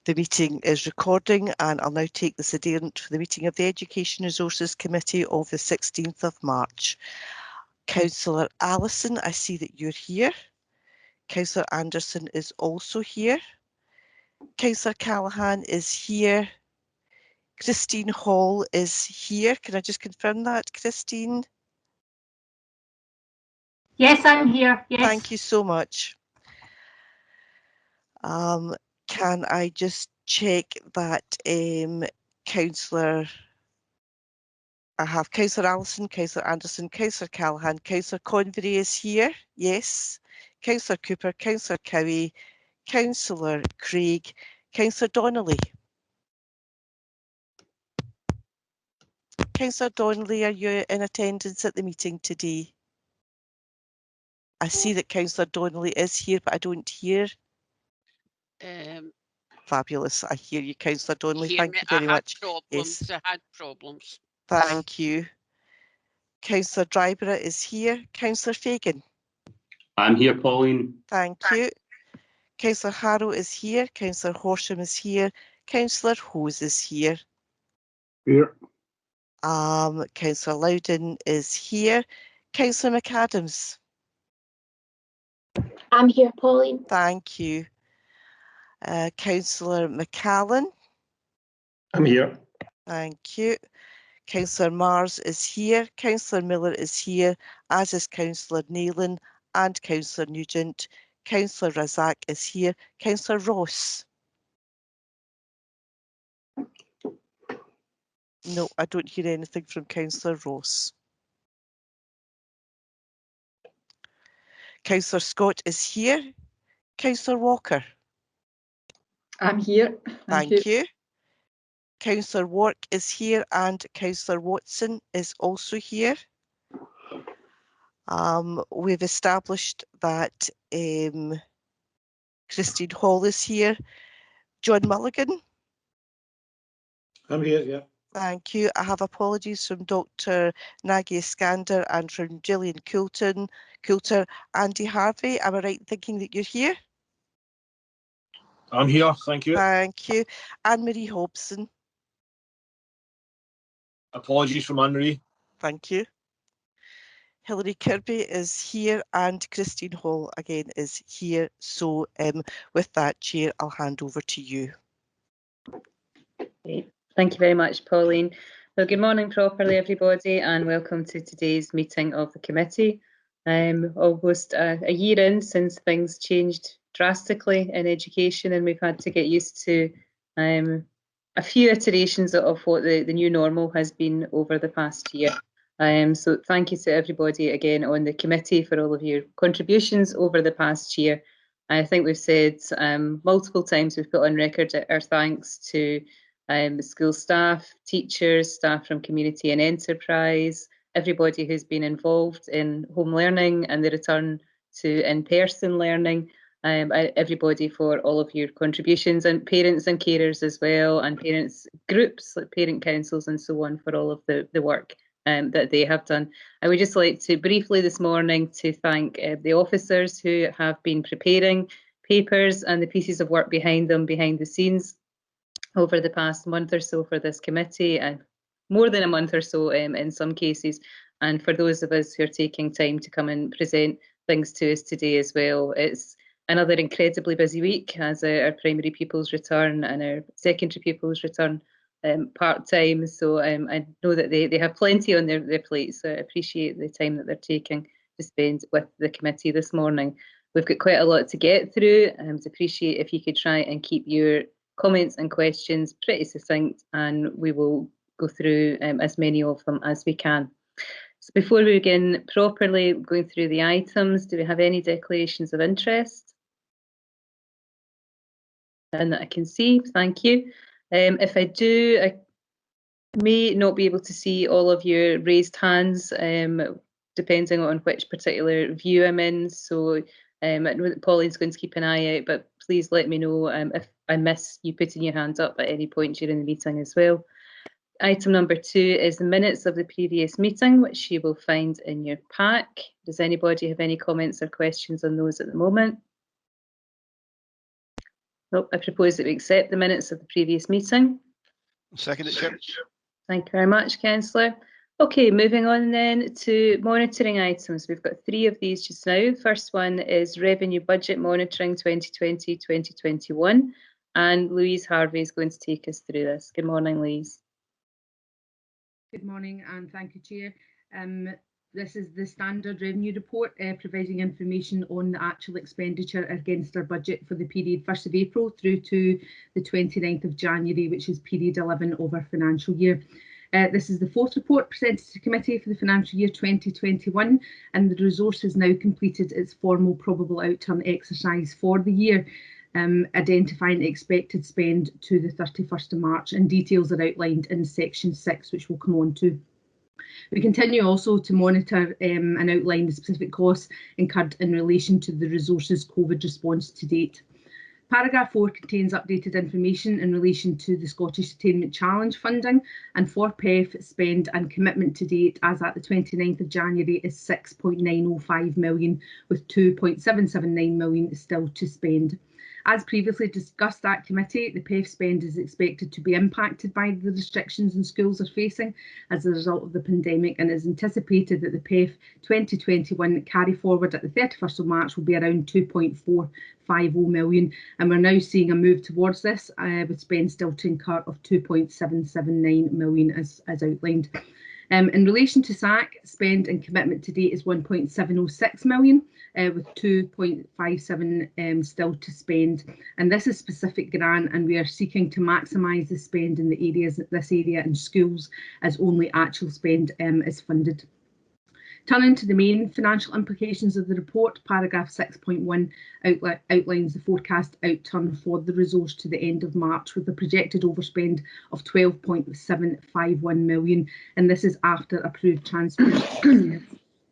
The meeting is recording, and I'll now take the adherent for the meeting of the Education Resources Committee of the 16th of March. Councillor Allison, I see that you're here. Councillor Anderson is also here. Councillor Callaghan is here. Christine Hall is here. Can I just confirm that, Christine? Yes, I'm here. Yes. Thank you so much. Can I just check that I have Councillor Allison, Councillor Anderson, Councillor Callaghan, Councillor Convery is here, yes. Councillor Cooper, Councillor Cowie, Councillor Craig, Councillor Donnelly. Councillor Donnelly, are you in attendance at the meeting today? I see that Councillor Donnelly is here, but I don't hear. Fabulous. I hear you, Councillor Donnelly. Thank you very much. Yes. I had problems. Thank you. Councillor Dryborough is here. Councillor Fagan. I'm here, Pauline. Thank you. Councillor Harrow is here. Councillor Horsham is here. Councillor Hose is here. Here. Councillor Loudon is here. Councillor McAdams. I'm here, Pauline. Thank you. Councillor McCallan. I'm here. Thank you. Councillor Mars is here. Councillor Miller is here, as is Councillor Nealon and Councillor Nugent. Councillor Razak is here. Councillor Ross. No, I don't hear anything from Councillor Ross. Councillor Scott is here. Councillor Walker. I'm here. Thank you. Councillor Wark is here and Councillor Watson is also here. We've established that Christine Hall is here. John Mulligan. I'm here, yeah. Thank you. I have apologies from Dr. Nagy Iskander and from Gillian Coulter. Andy Harvey, am I right in thinking that you're here? I'm here, thank you. Thank you. Anne-Marie Hobson. Apologies from Anne-Marie. Thank you. Hilary Kirby is here and Christine Hall again is here. So with that, Chair, I'll hand over to you. Great. Thank you very much, Pauline. Well, good morning properly, everybody, and welcome to today's meeting of the committee. Almost a year in since things changed drastically in education, and we've had to get used to a few iterations of what the new normal has been over the past year. So thank you to everybody again on the committee for all of your contributions over the past year. I think we've said multiple times, we've put on record our thanks to school staff, teachers, staff from community and enterprise, everybody who's been involved in home learning and the return to in-person learning, everybody for all of your contributions, and parents and carers as well, and parents groups like parent councils and so on for all of the work that they have done. I would just like to briefly this morning to thank the officers who have been preparing papers and the pieces of work behind them, behind the scenes, over the past month or so for this committee, and more than a month or so in some cases, and for those of us who are taking time to come and present things to us today as well. It's another incredibly busy week as our primary pupils return and our secondary pupils return part-time, so I know that they have plenty on their plates, so I appreciate the time that they're taking to spend with the committee this morning. We've got quite a lot to get through, and I'd appreciate if you could try and keep your comments and questions pretty succinct, and we will go through as many of them as we can. So before we begin properly going through the items, do we have any declarations of interest? And that I can see, thank you. If I do, I may not be able to see all of your raised hands, depending on which particular view I'm in. So I know that Pauline's going to keep an eye out, but please let me know if I miss you putting your hand up at any point during the meeting as well. Item number 2 is the minutes of the previous meeting, which you will find in your pack. Does anybody have any comments or questions on those at the moment? I propose that we accept the minutes of the previous meeting. Second it, Chair. Thank you very much, Councillor. Okay, moving on then to monitoring items. We've got 3 of these just now. First one is Revenue Budget Monitoring 2020-2021, and Louise Harvey is going to take us through this. Good morning, Louise. Good morning and thank you, Chair. This is the standard revenue report providing information on the actual expenditure against our budget for the period 1st of April through to the 29th of January, which is period 11 of our financial year. This is the 4th report presented to the committee for the financial year 2021, and the resource has now completed its formal probable outturn exercise for the year, identifying expected spend to the 31st of March, and details are outlined in section 6, which we'll come on to. We continue also to monitor and outline the specific costs incurred in relation to the resources COVID response to date. Paragraph 4 contains updated information in relation to the Scottish Attainment Challenge funding, and for PEF spend and commitment to date as at the 29th of January is 6.905 million, with 2.779 million still to spend. As previously discussed at committee, the PEF spend is expected to be impacted by the restrictions in schools are facing as a result of the pandemic, and is anticipated that the PEF 2021 carry forward at the 31st of March will be around 2.450 million, and we're now seeing a move towards this with spend still to incur of 2.779 million as outlined. In relation to SAC, spend and commitment to date is 1.706 million, with 2.57 still to spend. And this is specific grant, and we are seeking to maximise the spend in this area in schools as only actual spend is funded. Turning to the main financial implications of the report, paragraph 6.1 outlines the forecast outturn for the resource to the end of March, with a projected overspend of 12.751 million, and this is after approved transfers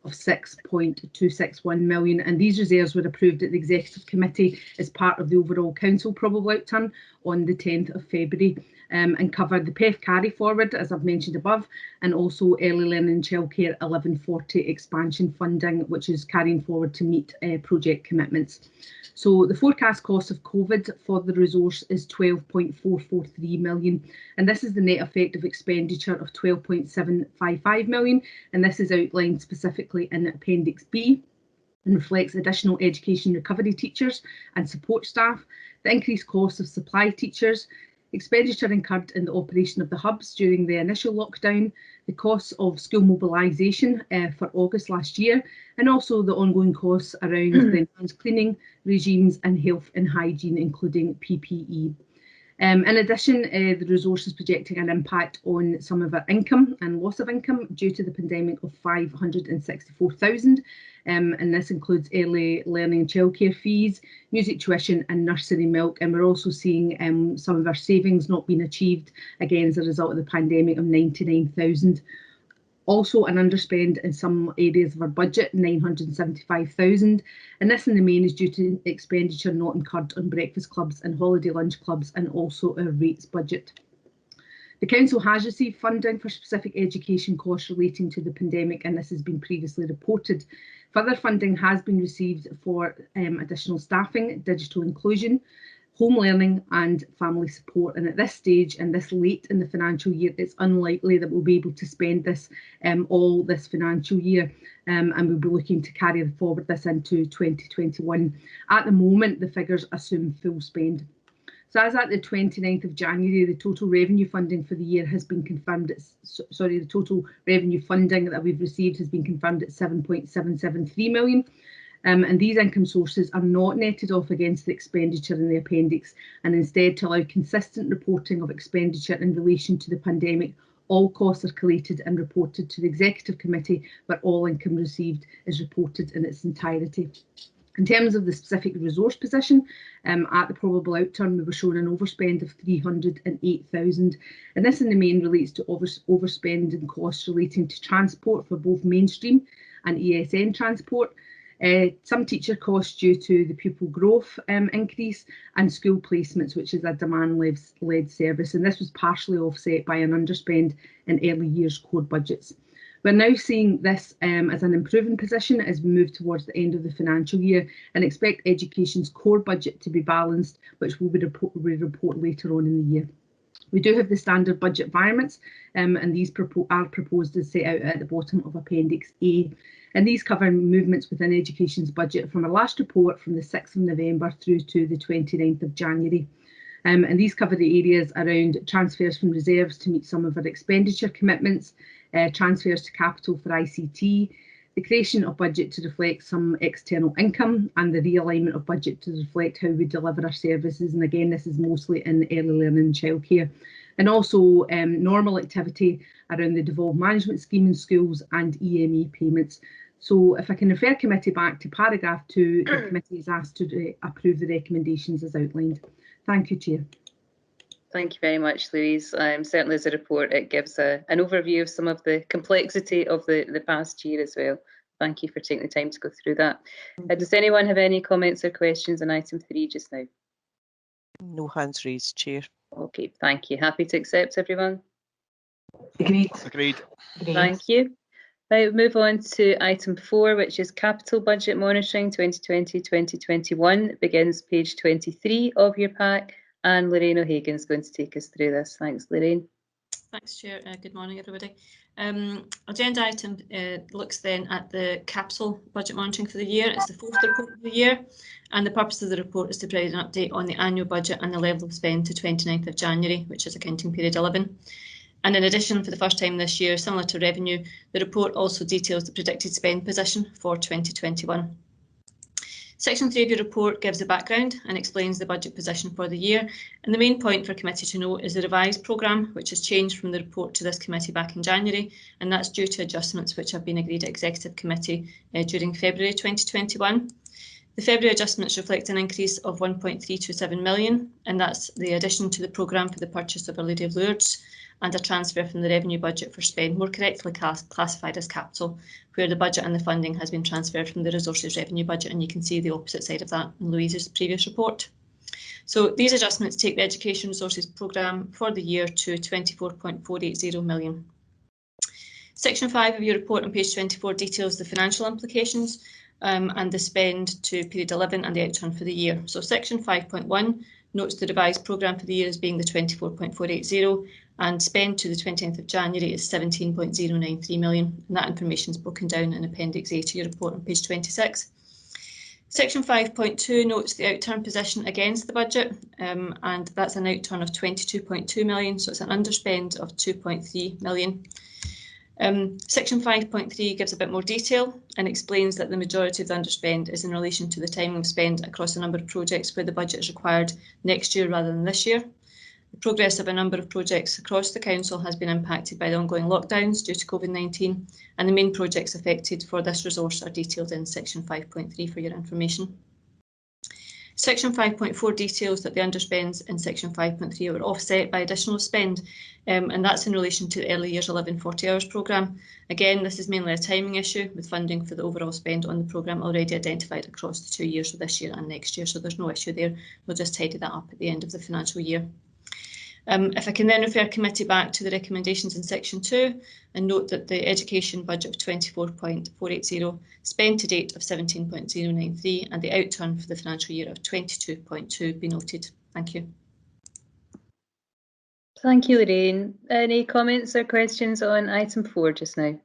of 6.261 million, and these reserves were approved at the Executive Committee as part of the overall Council probable outturn on the 10th of February. And covered the PEF carry forward, as I've mentioned above, and also early learning and childcare 1140 expansion funding, which is carrying forward to meet project commitments. So the forecast cost of COVID for the resource is 12.443 million, and this is the net effect of expenditure of 12.755 million, and this is outlined specifically in Appendix B and reflects additional education recovery teachers and support staff, the increased cost of supply teachers, expenditure incurred in the operation of the hubs during the initial lockdown, the costs of school mobilisation for August last year, and also the ongoing costs around the enhanced cleaning regimes and health and hygiene, including PPE. In addition, the resource is projecting an impact on some of our income and loss of income due to the pandemic of 564,000, and this includes early learning and childcare fees, music tuition and nursery milk, and we're also seeing some of our savings not being achieved, again as a result of the pandemic, of 99,000. Also an underspend in some areas of our budget, 975,000, and this in the main is due to expenditure not incurred on breakfast clubs and holiday lunch clubs, and also our rates budget. The Council has received funding for specific education costs relating to the pandemic, and this has been previously reported. Further funding has been received for additional staffing, digital inclusion, home learning and family support, and at this stage and this late in the financial year it's unlikely that we'll be able to spend this all this financial year, and we'll be looking to carry forward this into 2021. At the moment the figures assume full spend. So as at the 29th of January, the total revenue funding for the year has been confirmed at, the total revenue funding that we've received has been confirmed at 7.773 million. And these income sources are not netted off against the expenditure in the appendix, and instead, to allow consistent reporting of expenditure in relation to the pandemic, all costs are collated and reported to the Executive Committee, where all income received is reported in its entirety. In terms of the specific resource position, at the probable outturn we were shown an overspend of 308,000, and this in the main relates to overspending costs relating to transport for both mainstream and ESN transport, some teacher costs due to the pupil growth increase, and school placements, which is a demand-led service, and this was partially offset by an underspend in early years core budgets. We're now seeing this as an improving position as we move towards the end of the financial year and expect education's core budget to be balanced, which we report later on in the year. We do have the standard budget environments, and these are proposed as set out at the bottom of Appendix A. And these cover movements within education's budget from our last report from the 6th of November through to the 29th of January. And these cover the areas around transfers from reserves to meet some of our expenditure commitments, transfers to capital for ICT, the creation of budget to reflect some external income, and the realignment of budget to reflect how we deliver our services. And again, this is mostly in early learning and childcare. And also normal activity around the devolved management scheme in schools and EMA payments. So if I can refer committee back to paragraph 2, the committee is asked to approve the recommendations as outlined. Thank you, Chair. Thank you very much, Louise. Certainly as a report, it gives an overview of some of the complexity of the past year as well. Thank you for taking the time to go through that. Does anyone have any comments or questions on item 3 just now? No hands raised, Chair. Okay, thank you. Happy to accept, everyone? Agreed. Agreed. Thank you. Right, move on to item 4, which is capital budget monitoring 2020-2021. It begins page 23 of your pack. And Lorraine O'Hagan is going to take us through this. Thanks, Lorraine. Thanks, Chair. Good morning, everybody. Agenda item looks then at the capital budget monitoring for the year. It's the 4th report of the year, and the purpose of the report is to provide an update on the annual budget and the level of spend to 29th of January, which is accounting period 11. And in addition, for the first time this year, similar to revenue, the report also details the predicted spend position for 2021. Section 3 of your report gives the background and explains the budget position for the year. And the main point for committee to note is the revised programme, which has changed from the report to this committee back in January, and that's due to adjustments which have been agreed at Executive Committee during February 2021. The February adjustments reflect an increase of 1.327 million, and that's the addition to the programme for the purchase of Our Lady of Lourdes, and a transfer from the revenue budget for spend, more correctly classified as capital, where the budget and the funding has been transferred from the resources revenue budget, and you can see the opposite side of that in Louise's previous report. So these adjustments take the education resources programme for the year to 24.480 million. Section 5 of your report on page 24 details the financial implications and the spend to period 11 and the outturn for the year. So section 5.1 notes the revised programme for the year as being the 24.480, and spend to the 20th of January is 17.093 million, and that information is broken down in Appendix A to your report on page 26. Section 5.2 notes the outturn position against the budget, and that's an outturn of 22.2 million, so it's an underspend of 2.3 million. Section 5.3 gives a bit more detail and explains that the majority of the underspend is in relation to the timing of spend across a number of projects where the budget is required next year rather than this year. The progress of a number of projects across the council has been impacted by the ongoing lockdowns due to COVID-19, and the main projects affected for this resource are detailed in section 5.3 for your information. Section 5.4 details that the underspends in section 5.3 were offset by additional spend, and that's in relation to the early years 11 40 hours programme. Again, this is mainly a timing issue with funding for the overall spend on the programme already identified across the 2 years, so this year and next year, so there's no issue there. We'll just tidy that up at the end of the financial year. If I can then refer committee back to the recommendations in section 2 and note that the education budget of 24.480, spend to date of 17.093 and the outturn for the financial year of 22.2 be noted. Thank you. Thank you, Lorraine. Any comments or questions on item 4 just now?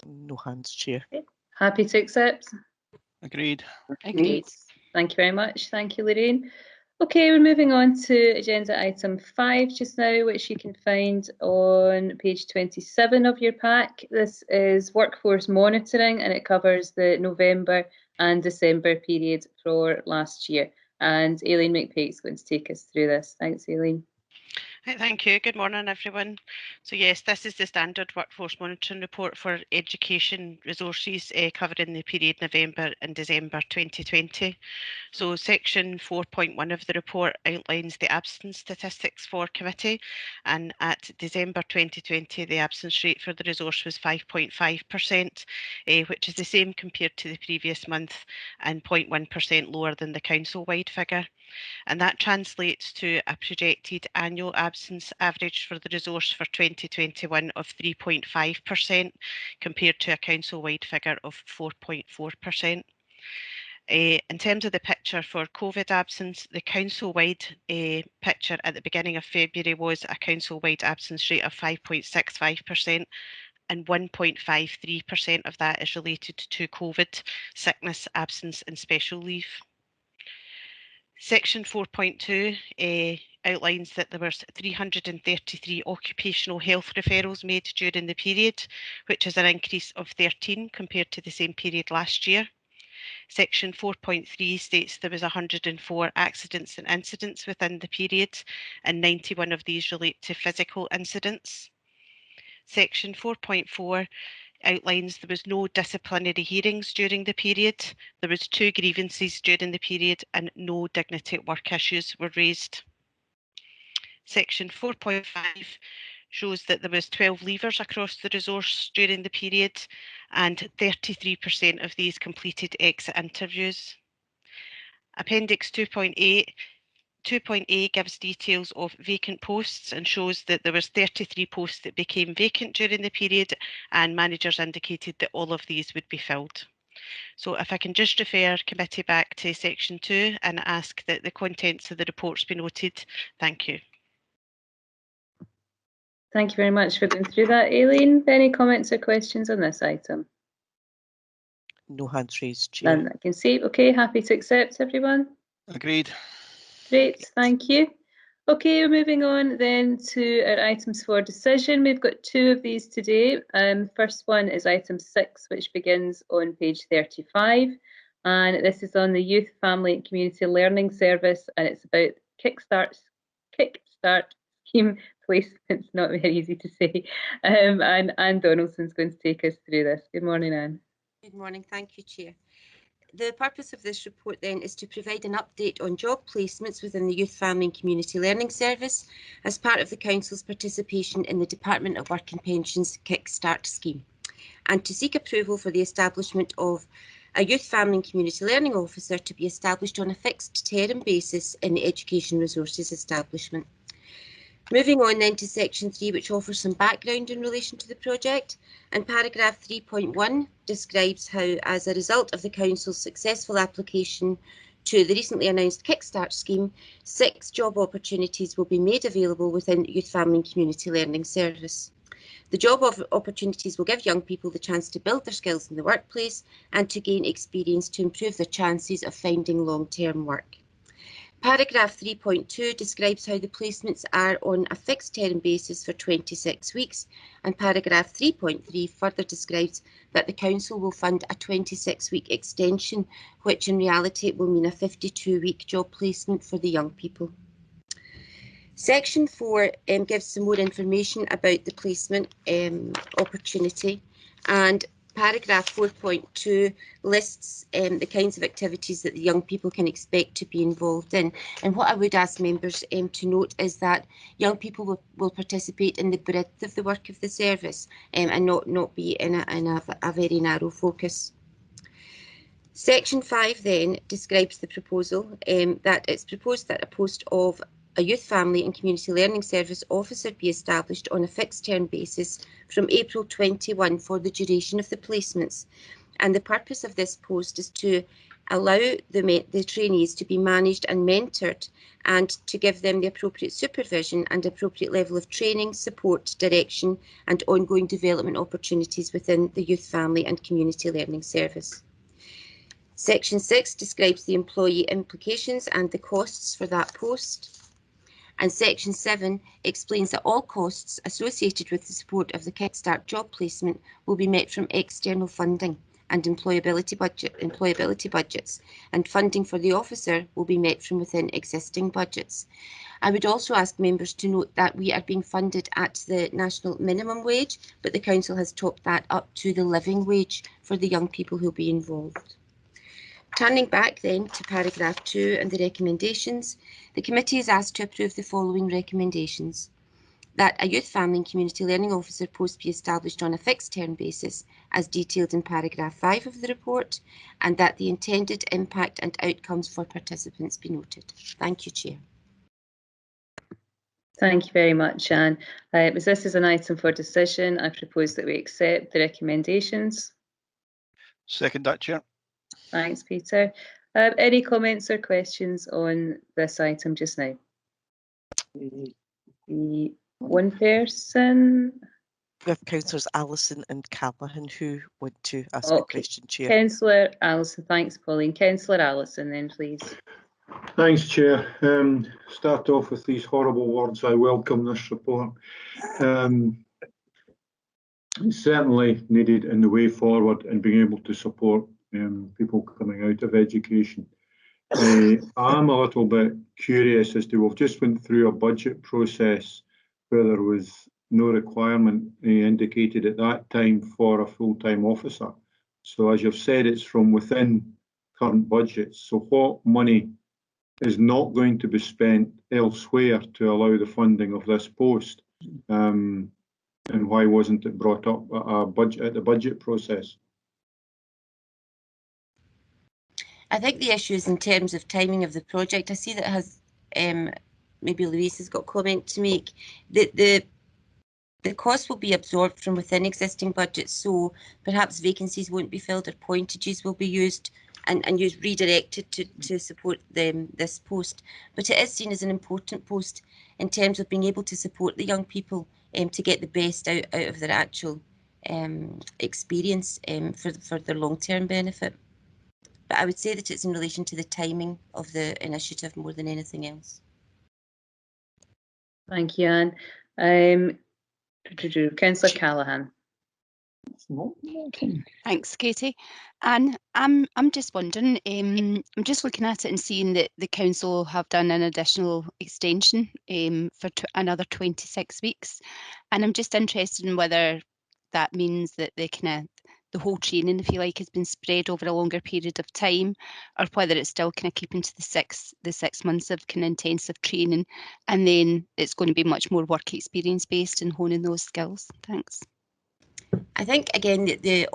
No hands, Chair. Okay. Happy to accept? Agreed. Agreed. Thank you very much. Thank you, Lorraine. Okay, we're moving on to agenda item 5 just now, which you can find on page 27 of your pack. This is workforce monitoring, and it covers the November and December period for last year. And Aileen McPake is going to take us through this. Thanks, Aileen. Thank you. Good morning, everyone. So yes, this is the standard workforce monitoring report for education resources covering the period November and December 2020. So section 4.1 of the report outlines the absence statistics for committee, and at December 2020 the absence rate for the resource was 5.5%, which is the same compared to the previous month and 0.1% lower than the council-wide figure. and that translates to a projected annual absence average for the resource for 2021 of 3.5% compared to a council-wide figure of 4.4%. In terms of the picture for COVID absence, the council-wide picture at the beginning of February was a council-wide absence rate of 5.65%, and 1.53% of that is related to COVID, sickness, absence and special leave. Section 4.2 outlines that there were 333 occupational health referrals made during the period, which is an increase of 13 compared to the same period last year. Section 4.3 states there was 104 accidents and incidents within the period, and 91 of these relate to physical incidents. Section 4.4 outlines there was no disciplinary hearings during the period. There was 2 grievances during the period and no dignity at work issues were raised. Section 4.5 shows that there was 12 leavers across the resource during the period, and 33% of these completed exit interviews. Appendix 2.8 gives details of vacant posts and shows that there was 33 posts that became vacant during the period, and managers indicated that all of these would be filled. So if I can just refer committee back to section 2 and ask that the contents of the reports be noted. Thank you. Thank you very much for going through that. Aileen, any comments or questions on this item? No hands raised, Chair. None that I can see. Okay, happy to accept, everyone? Agreed. Great, thank you. Okay, we're moving on then to our items for decision. We've got 2 of these today. First one is item 6, which begins on page 35. And this is on the Youth, Family and Community Learning Service, and it's about Kickstart Scheme placements, not very easy to say. And Anne Donaldson's going to take us through this. Good morning, Anne. Good morning, thank you, Chair. The purpose of this report then is to provide an update on job placements within the Youth, Family and Community Learning Service as part of the Council's participation in the Department of Work and Pensions Kickstart scheme, and to seek approval for the establishment of a Youth, Family and Community Learning Officer to be established on a fixed term basis in the Education Resources Establishment. Moving on then to section 3, which offers some background in relation to the project, and paragraph 3.1 describes how, as a result of the Council's successful application to the recently announced Kickstart scheme, 6 job opportunities will be made available within Youth, Family and Community Learning Service. The job opportunities will give young people the chance to build their skills in the workplace and to gain experience to improve their chances of finding long-term work. Paragraph 3.2 describes how the placements are on a fixed term basis for 26 weeks, and paragraph 3.3 further describes that the Council will fund a 26-week extension, which in reality will mean a 52-week job placement for the young people. Section 4 gives some more information about the placement opportunity, and paragraph 4.2 lists the kinds of activities that the young people can expect to be involved in. And what I would ask members to note is that young people will participate in the breadth of the work of the service and not be in a very narrow focus. Section 5 then describes the proposal that it's proposed that a post of a Youth, Family and Community Learning Service officer be established on a fixed term basis from April 21 for the duration of the placements. And the purpose of this post is to allow the trainees to be managed and mentored, and to give them the appropriate supervision and appropriate level of training, support, direction and ongoing development opportunities within the Youth, Family and Community Learning Service. Section 6 describes the employee implications and the costs for that post. And Section 7 explains that all costs associated with the support of the Kickstart job placement will be met from external funding and employability budgets, and funding for the officer will be met from within existing budgets. I would also ask members to note that we are being funded at the national minimum wage, but the Council has topped that up to the living wage for the young people who will be involved. Turning back then to paragraph 2 and the recommendations, the committee is asked to approve the following recommendations. that a youth, family and community learning officer post be established on a fixed term basis as detailed in paragraph 5 of the report, and that the intended impact and outcomes for participants be noted. Thank you, Chair. Thank you very much, Anne. As this is an item for decision, I propose that we accept the recommendations. Second that, Chair. Thanks, Peter. Any comments or questions on this item just now? The one person. We have Councillors Allison and Callahan who want to ask a question, Chair. Councillor Allison, thanks, Pauline. Councillor Allison, then, please. Thanks, Chair. Start off with these horrible words. I welcome this report. It's certainly needed in the way forward in being able to support people coming out of education. I'm a little bit curious as to, we've just went through a budget process where there was no requirement indicated at that time for a full-time officer. So as you've said, it's from within current budgets. So what money is not going to be spent elsewhere to allow the funding of this post? And why wasn't it brought up at the budget process? I think the issue is in terms of timing of the project. I see that has maybe Louise has got a comment to make. The cost will be absorbed from within existing budgets, so perhaps vacancies won't be filled or pointages will be used and redirected to support this post. But it is seen as an important post in terms of being able to support the young people to get the best out of their actual experience for their long-term benefit. But I would say that it's in relation to the timing of the initiative more than anything else. Thank you, Anne. Councillor Callahan. Thanks, Katie. And I'm just wondering, I'm just looking at it and seeing that the council have done an additional extension for another 26 weeks. And I'm just interested in whether that means that the whole training, if you like, has been spread over a longer period of time, or whether it's still kind of keeping to the six months of kind of intensive training, and then it's going to be much more work experience based and honing those skills. Thanks. I think again the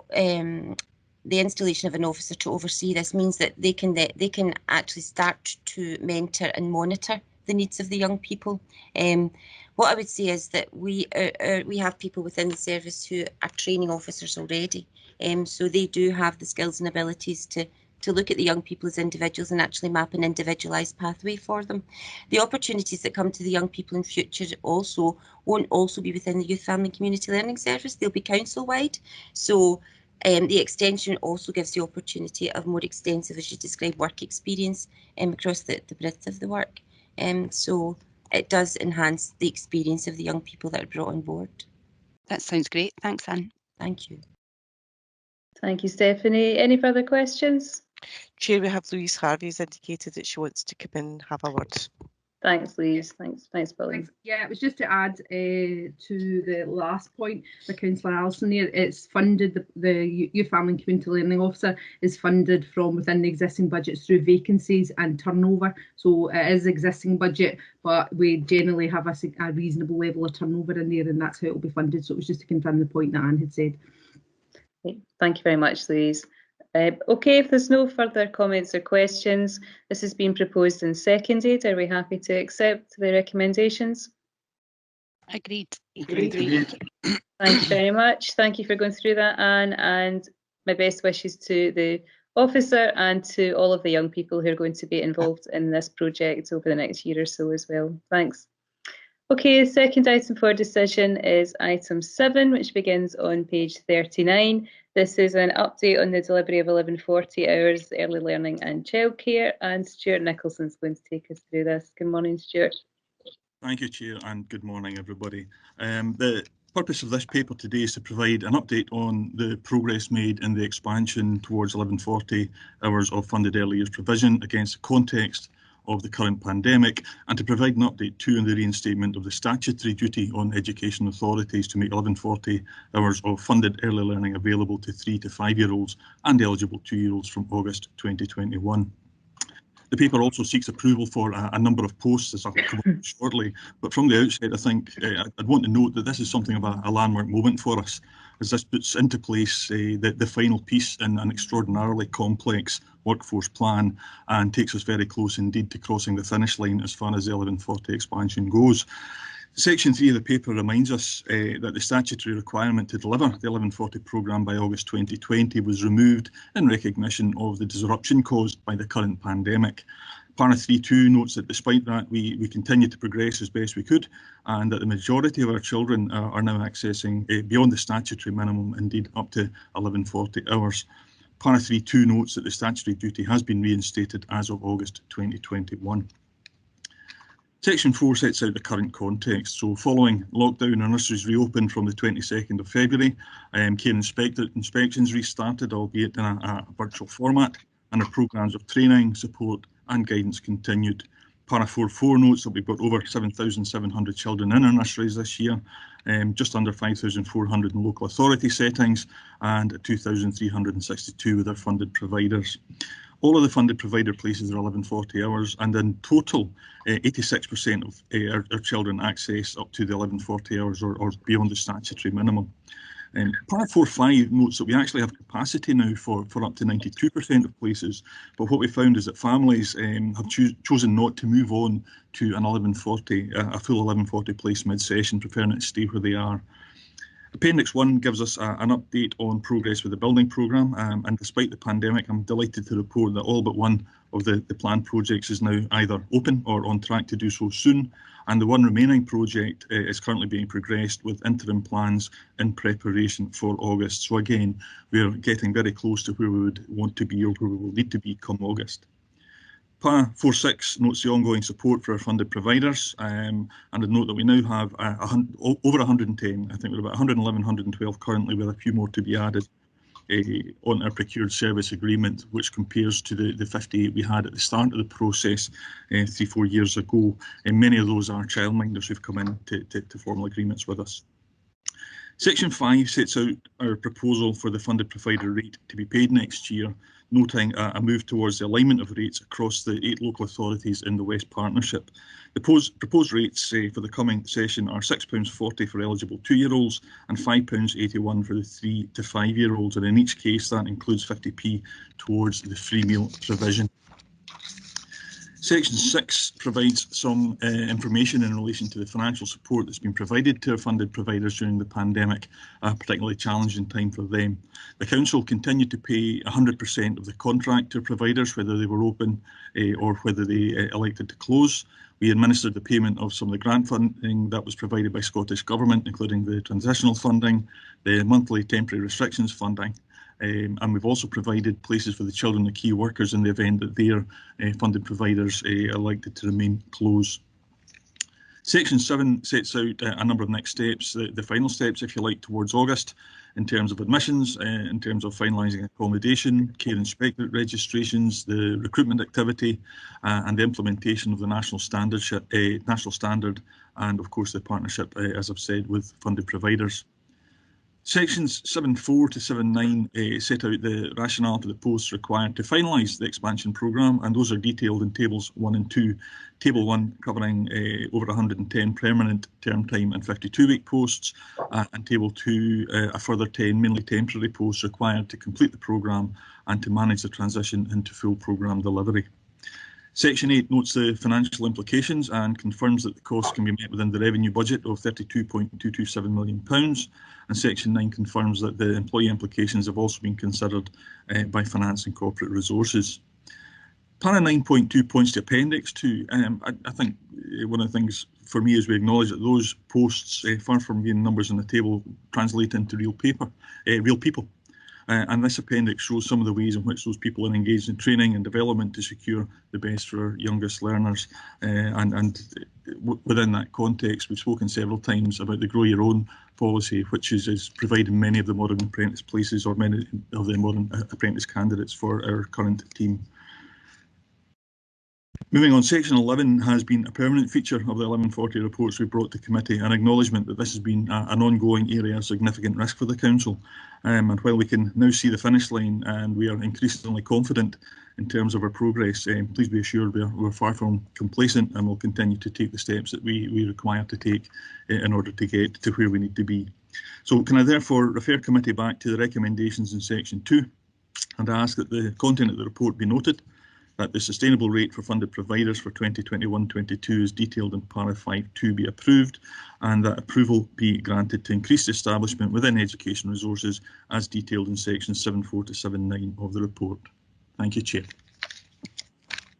installation of an officer to oversee this means that they can actually start to mentor and monitor the needs of the young people. What I would say is that we have people within the service who are training officers already, so they do have the skills and abilities to look at the young people as individuals and actually map an individualised pathway for them. The opportunities that come to the young people in future won't also be within the Youth, Family and Community Learning Service, they'll be council-wide. So the extension also gives the opportunity of more extensive, as you described, work experience across the breadth of the work. So it does enhance the experience of the young people that are brought on board. That sounds great. Thanks, Anne. Thank you. Thank you, Stephanie. Any further questions? Chair, we have Louise Harvey's indicated that she wants to come in and have a word. Thanks, Louise. Thanks, Pauline. Yeah, it was just to add to the last point by Councillor Allison here. It's funded, the Youth, Family and Community Learning Officer is funded from within the existing budgets through vacancies and turnover. So it is existing budget, but we generally have a reasonable level of turnover in there, and that's how it will be funded. So it was just to confirm the point that Anne had said. Thank you very much, Louise. Okay, if there's no further comments or questions, this has been proposed and seconded. Are we happy to accept the recommendations? Agreed. Thank you very much. Thank you for going through that, Anne, and my best wishes to the officer and to all of the young people who are going to be involved in this project over the next year or so as well. Thanks. Okay, the second item for decision is item 7, which begins on page 39. This is an update on the delivery of 1140 hours early learning and childcare, and Stuart Nicholson's going to take us through this. Good morning, Stuart. Thank you, Chair, and good morning, everybody. The purpose of this paper today is to provide an update on the progress made in the expansion towards 1140 hours of funded early years provision against the context of the current pandemic, and to provide an update too on the reinstatement of the statutory duty on education authorities to make 1140 hours of funded early learning available to 3 to 5 year olds and eligible 2-year-olds from August 2021. The paper also seeks approval for a number of posts, as I'll come on shortly. But from the outset, I think I'd want to note that this is something of a landmark moment for us, as this puts into place the final piece in an extraordinarily complex workforce plan and takes us very close indeed to crossing the finish line as far as the 1140 expansion goes. Section 3 of the paper reminds us that the statutory requirement to deliver the 1140 programme by August 2020 was removed in recognition of the disruption caused by the current pandemic. Para 3.2 notes that despite that, we continue to progress as best we could, and that the majority of our children are now accessing beyond the statutory minimum, indeed up to 1140 hours. Para 3.2 notes that the statutory duty has been reinstated as of August 2021. Section 4 sets out the current context. So following lockdown, our nurseries reopened from the 22nd of February. Care inspections restarted, albeit in a virtual format, and our programmes of training, support and guidance continued. Para 4.4 notes that we've got over 7,700 children in our nurseries this year, just under 5,400 in local authority settings and 2,362 with our funded providers. All of the funded provider places are 1140 hours, and in total, 86% of our children access up to the 1140 hours or beyond the statutory minimum. Para 4.5 notes that we actually have capacity now for up to 92% of places, but what we found is that families have chosen not to move on to an 1140, a full 1140 place mid-session, preferring to stay where they are. Appendix 1 gives us an update on progress with the building programme, and despite the pandemic, I'm delighted to report that all but one of the planned projects is now either open or on track to do so soon, and the one remaining project is currently being progressed with interim plans in preparation for August. So again, we're getting very close to where we would want to be or where we will need to be come August. Para 4.6 notes the ongoing support for our funded providers, and a note that we now have over 110, I think we're about 111, 112 currently, with a few more to be added on our procured service agreement, which compares to the 58 we had at the start of the process 3-4 years ago. And many of those are childminders who've come in to formal agreements with us. Section 5 sets out our proposal for the funded provider rate to be paid next year, noting a move towards the alignment of rates across the 8 local authorities in the West Partnership. The proposed rates for the coming session are £6.40 for eligible 2-year-olds and £5.81 for the 3 to 5-year-olds, and in each case that includes 50p towards the free meal provision. Section 6 provides some information in relation to the financial support that's been provided to our funded providers during the pandemic, a particularly challenging time for them. The Council continued to pay 100% of the contract to providers, whether they were open or whether they elected to close. We administered the payment of some of the grant funding that was provided by Scottish Government, including the transitional funding, the monthly temporary restrictions funding. And we've also provided places for the children of key workers in the event that their funded providers elected to remain closed. Section 7 sets out a number of next steps, the final steps, if you like, towards August, in terms of admissions, in terms of finalising accommodation, care inspectorate registrations, the recruitment activity, and the implementation of the national standard, and of course the partnership, as I've said, with funded providers. Sections 7.4 to 7.9 set out the rationale for the posts required to finalise the expansion programme, and those are detailed in tables 1 and 2. Table 1 covering over 110 permanent term time and 52-week posts, and Table 2 a further 10 mainly temporary posts required to complete the programme and to manage the transition into full programme delivery. Section 8 notes the financial implications and confirms that the costs can be met within the revenue budget of £32.227 million, and Section 9 confirms that the employee implications have also been considered by Finance and Corporate Resources. Para 9.2 points to Appendix 2. I think one of the things for me is we acknowledge that those posts, far from being numbers on the table, translate into real people. And this appendix shows some of the ways in which those people are engaged in training and development to secure the best for our youngest learners. And within that context, we've spoken several times about the Grow Your Own policy, which is providing many of the modern apprentice places or many of the modern apprentice candidates for our current team. Moving on, section 11 has been a permanent feature of the 1140 reports we brought to committee, an acknowledgement that this has been an ongoing area of significant risk for the council. And while we can now see the finish line and we are increasingly confident in terms of our progress, please be assured we're far from complacent and will continue to take the steps that we require to take in order to get to where we need to be. So can I therefore refer committee back to the recommendations in section 2 and ask that the content of the report be noted, that the sustainable rate for funded providers for 2021-22 is detailed in para 5.2 be approved, and that approval be granted to increased establishment within education resources as detailed in sections 7.4 to 7.9 of the report. Thank you, Chair.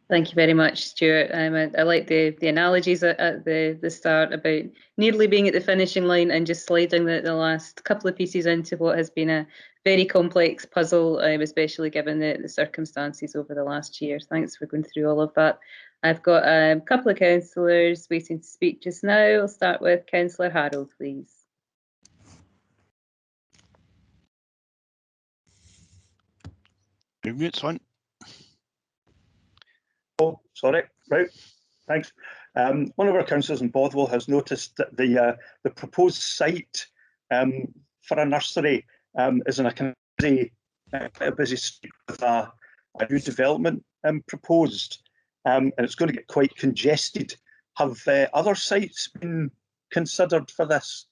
Thank you very much, Stuart. I like the analogies at the start about nearly being at the finishing line and just sliding the last couple of pieces into what has been a very complex puzzle, especially given the circumstances over the last year. Thanks for going through all of that. I've got a couple of councillors waiting to speak just now. I'll start with Councillor Harold, please. Your mute's on. Oh, sorry. Right. Thanks. One of our councillors in Bothwell has noticed that the proposed site for a nursery is in a kind of a busy street with a new development proposed, and it's going to get quite congested. Have other sites been considered for this?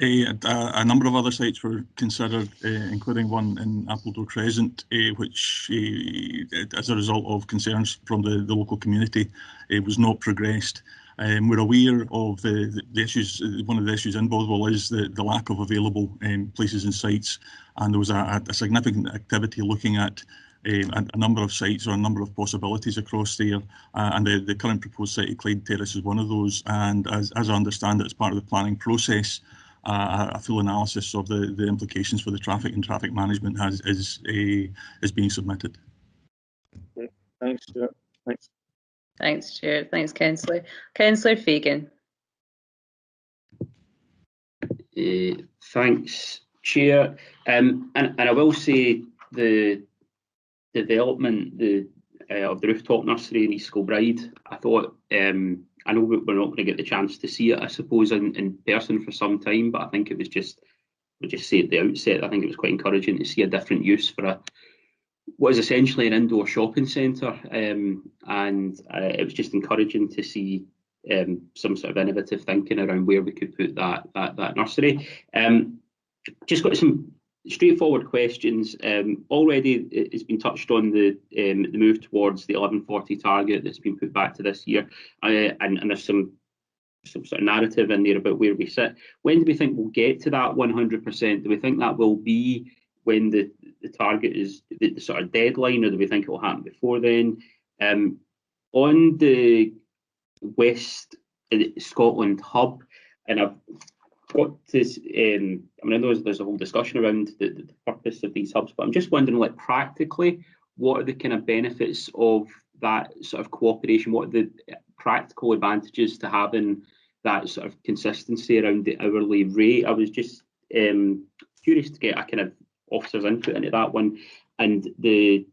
A number of other sites were considered, including one in Appledore Crescent, which, as a result of concerns from the local community, was not progressed. We're aware of the issues. One of the issues in Bothwell is the lack of available places and sites, and there was a significant activity looking at a number of sites or a number of possibilities across there, and the current proposed site at Clyde Terrace is one of those. And as I understand it, as part of the planning process, a full analysis of the implications for the traffic and traffic management is being submitted. Okay. Thanks, Stuart. Thanks. Thanks, Stuart. Thanks, Councillor. Councillor Fagan. Thanks, Chair. And I will say the development of the rooftop nursery in East Kilbride, I thought, I know we're not going to get the chance to see it, I suppose, in person for some time, but I think it was we'll just say at the outset, I think it was quite encouraging to see a different use for what is essentially an indoor shopping centre, and it was just encouraging to see some sort of innovative thinking around where we could put that nursery. Just got some straightforward questions. Already it's been touched on the move towards the 1140 target that's been put back to this year, and there's some sort of narrative in there about where we sit. When do we think we'll get to that 100%? Do we think that will be when the target is the sort of deadline, or do we think it will happen before then? On the West Scotland hub, and I've got this, I mean, I know there's a whole discussion around the purpose of these hubs, but I'm just wondering, like, practically, what are the kind of benefits of that sort of cooperation? What are the practical advantages to having that sort of consistency around the hourly rate? I was just curious to get a kind of officer's input into that one. And the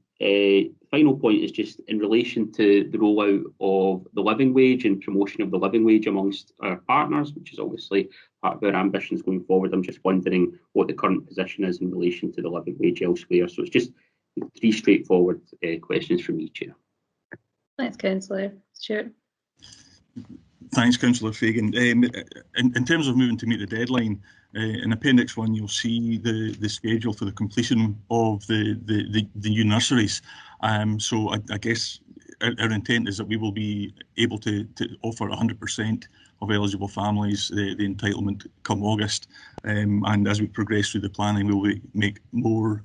final point is just in relation to the rollout of the living wage and promotion of the living wage amongst our partners, which is obviously part of our ambitions going forward. I'm just wondering what the current position is in relation to the living wage elsewhere. So it's just 3 straightforward questions from me, Chair. Thanks, Councillor. Stuart. Thanks, Councillor Fagan. In terms of moving to meet the deadline, in Appendix 1 you'll see the schedule for the completion of the new nurseries. So I guess our intent is that we will be able to offer 100% of eligible families the entitlement come August, and as we progress through the planning we will make more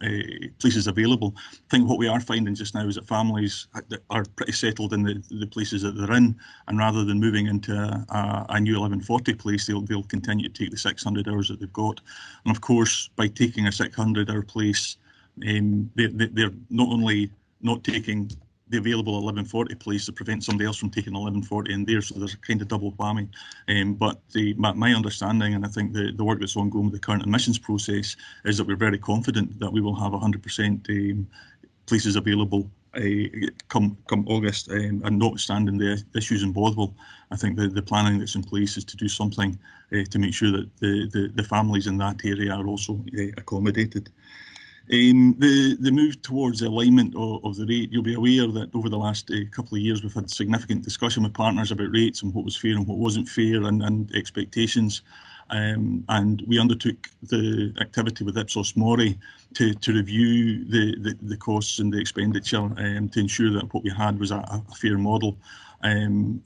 places available. I think what we are finding just now is that families are pretty settled in the places that they're in, and rather than moving into a new 1140 place, they'll continue to take the 600 hours that they've got. And of course, by taking a 600-hour place, they're not only not taking the available 1140 place to prevent somebody else from taking 1140 in there, so there's a kind of double whammy. But my understanding, and I think the work that's ongoing with the current admissions process, is that we're very confident that we will have 100% places available come August, and notwithstanding the issues in Bothwell, I think the planning that's in place is to do something to make sure that the families in that area are also accommodated. The move towards the alignment of the rate, you'll be aware that over the last couple of years we've had significant discussion with partners about rates and what was fair and what wasn't fair, and expectations. And we undertook the activity with Ipsos Mori to review the costs and the expenditure to ensure that what we had was a fair model. And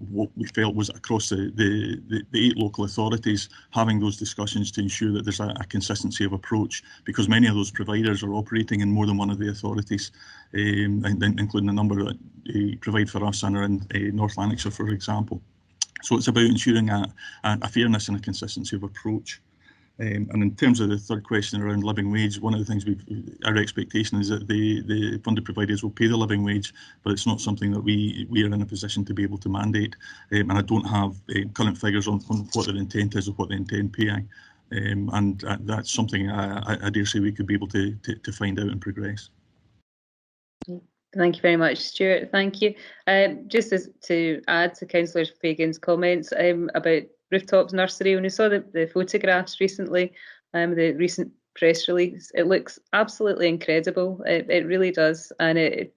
what we felt was across the 8 local authorities, having those discussions to ensure that there's a consistency of approach, because many of those providers are operating in more than one of the authorities, including a number that provide for us and are in North Lanarkshire, for example. So it's about ensuring a fairness and a consistency of approach. And in terms of the third question around living wage, one of the things our expectation is that the funded providers will pay the living wage, but it's not something that we are in a position to be able to mandate. And I don't have current figures on what their intent is or what they intend paying. And that's something I dare say we could be able to find out and progress. Thank you very much, Stuart. Thank you. Just to add to Councillor Fagan's comments about Rooftops Nursery, when we saw the photographs recently, the recent press release, it looks absolutely incredible. It really does. And it,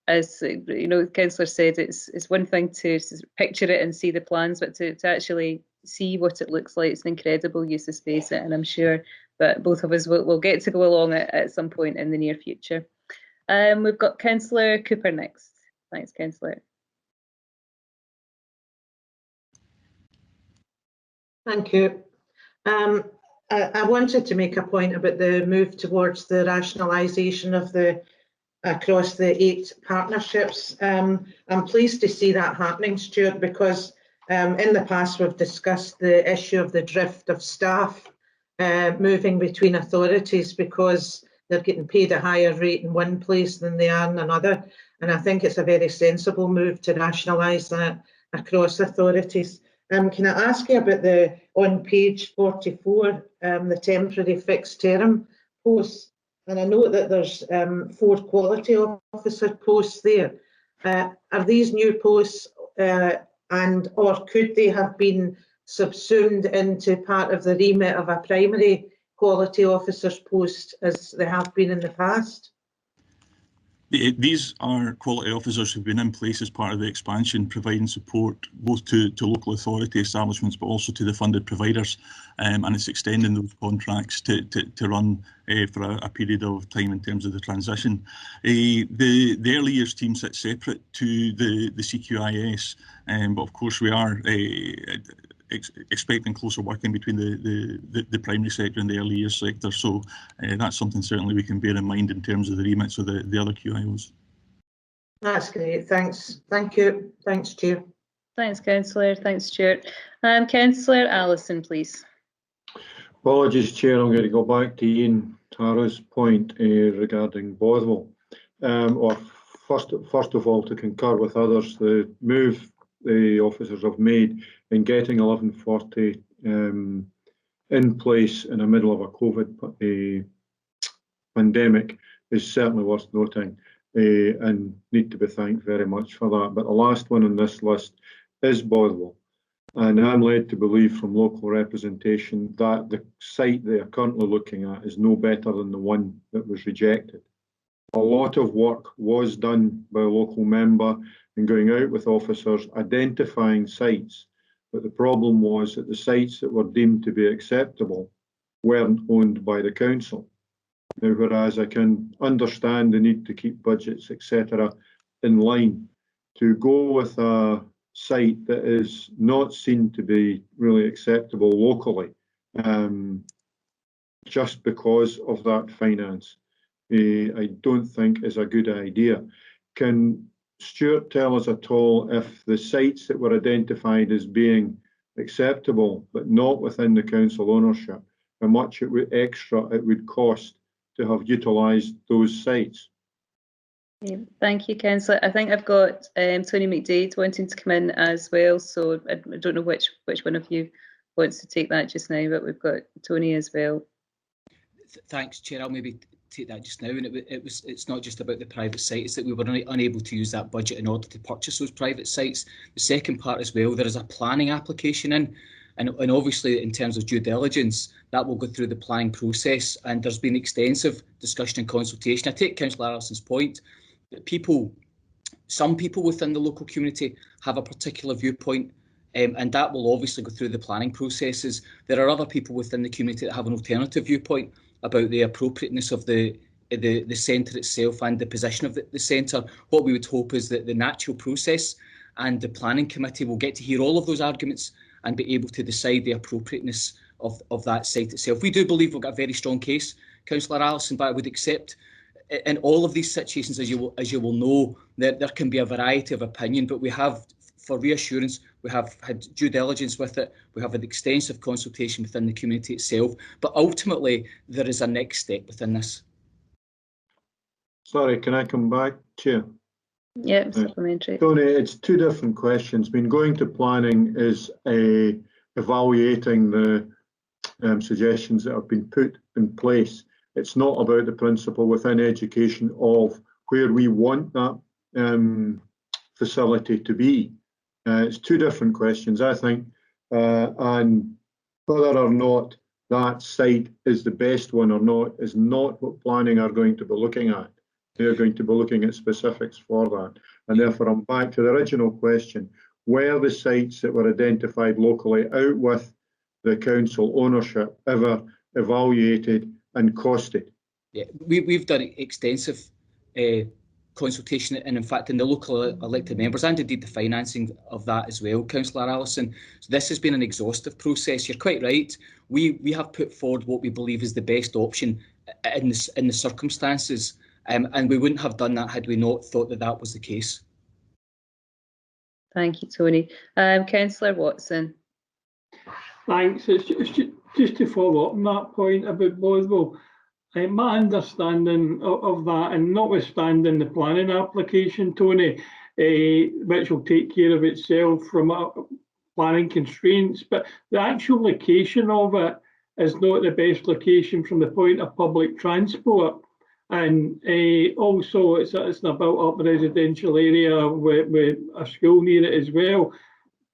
as you know, Councillor said, it's one thing to picture it and see the plans, but to actually see what it looks like, it's an incredible use of space. And I'm sure that both of us will get to go along at some point in the near future. We've got Councillor Cooper next. Thanks, Councillor. Thank you. I wanted to make a point about the move towards the rationalisation of across the 8 partnerships. I'm pleased to see that happening, Stuart, because in the past we've discussed the issue of the drift of staff moving between authorities because they're getting paid a higher rate in one place than they are in another. And I think it's a very sensible move to rationalise that across authorities. Can I ask you about on page 44, the temporary fixed term posts? And I know that there's 4 quality officer posts there. Are these new posts or could they have been subsumed into part of the remit of a primary quality officers post as they have been in the past? These are quality officers who've been in place as part of the expansion, providing support both to local authority establishments but also to the funded providers, and it's extending those contracts to run for a period of time in terms of the transition. The early years team sits separate to the CQIS, but of course we are expecting closer working between the primary sector and the early years sector, so that's something certainly we can bear in mind in terms of the remits of the other QIOs. That's great, thanks. Thank you. Thanks, Chair. Thanks, Councillor. Thanks, Stuart. Councillor Allison, please. Apologies, Chair, I'm going to go back to Ian Tara's point regarding Bothwell. Or first of all, to concur with others, the move the officers have made in getting 1140 in place in the middle of a COVID pandemic is certainly worth noting and need to be thanked very much for that. But the last one on this list is Bothwell, and I'm led to believe from local representation that the site they are currently looking at is no better than the one that was rejected. A lot of work was done by a local member in going out with officers, identifying sites, but the problem was that the sites that were deemed to be acceptable weren't owned by the council. Now, whereas I can understand the need to keep budgets, etc., in line, to go with a site that is not seen to be really acceptable locally, just because of that finance, I don't think is a good idea. Can Stuart tell us at all if the sites that were identified as being acceptable but not within the council ownership, how much extra it would cost to have utilised those sites? Thank you, Councillor. I think I've got Tony McDade wanting to come in as well, so I don't know which one of you wants to take that just now, but we've got Tony as well. Thanks, Chair. I'll maybe take that just now, and it's not just about the private site, it's that we were unable to use that budget in order to purchase those private sites. The second part as well, there is a planning application in, and obviously in terms of due diligence, that will go through the planning process, and there's been extensive discussion and consultation. I take Councillor Allison's point that some people within the local community have a particular viewpoint, and that will obviously go through the planning processes. There are other people within the community that have an alternative viewpoint about the appropriateness of the centre itself and the position of the centre. What we would hope is that the natural process and the planning committee will get to hear all of those arguments and be able to decide the appropriateness of that site itself. We do believe we've got a very strong case, Councillor Allison, but I would accept in all of these situations, as you will know, there can be a variety of opinion, but we have, for reassurance, we have had due diligence with it, we have had extensive consultation within the community itself, but ultimately there is a next step within this. Sorry, can I come back, Chair? Yeah, supplementary. Tony, it's two different questions. Going to planning is evaluating the suggestions that have been put in place. It's not about the principle within education of where we want that facility to be. It's two different questions, I think, and whether or not that site is the best one or not is not what planning are going to be looking at. They're going to be looking at specifics for that. And therefore, I'm back to the original question. Were the sites that were identified locally out with the council ownership ever evaluated and costed? Yeah, we've done extensive consultation, and in fact in the local elected members, and indeed the financing of that as well, Councillor Allison. So this has been an exhaustive process. You're quite right. We have put forward what we believe is the best option in the circumstances, and we wouldn't have done that had we not thought that that was the case. Thank you, Tony. Councillor Watson. Thanks. It's just to follow up on that point about Boswell. My understanding of that, and notwithstanding the planning application, Tony, which will take care of itself from planning constraints, but the actual location of it is not the best location from the point of public transport. And also it's in a built-up residential area with a school near it as well.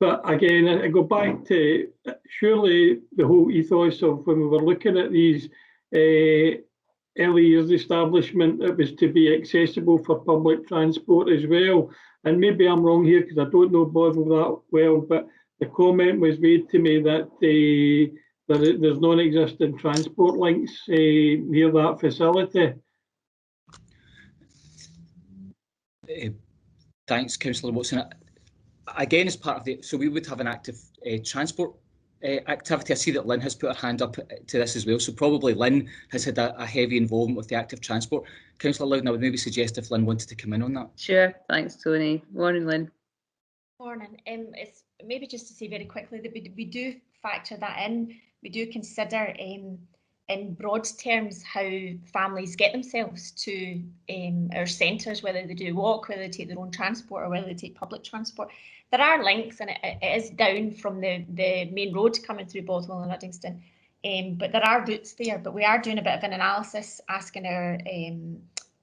But again, I go back to surely the whole ethos of when we were looking at these early years establishment, it was to be accessible for public transport as well. And maybe I'm wrong here because I don't know Boswell that well, but the comment was made to me that there's non-existent transport links near that facility. Thanks, Councillor Watson. Again, as part of so we would have an active transport activity. I see that Lynn has put her hand up to this as well, so probably Lynn has had a heavy involvement with the active transport. Councillor Loudon, I would maybe suggest if Lynn wanted to come in on that. Sure, thanks Tony. Morning, Lynn. Morning. It's maybe just to say very quickly that we do factor that in. We do consider in broad terms how families get themselves to our centres, whether they do walk, whether they take their own transport or whether they take public transport. There are links, and it is down from the main road coming through Boswell and Uddingston, but there are routes there. But we are doing a bit of an analysis, asking our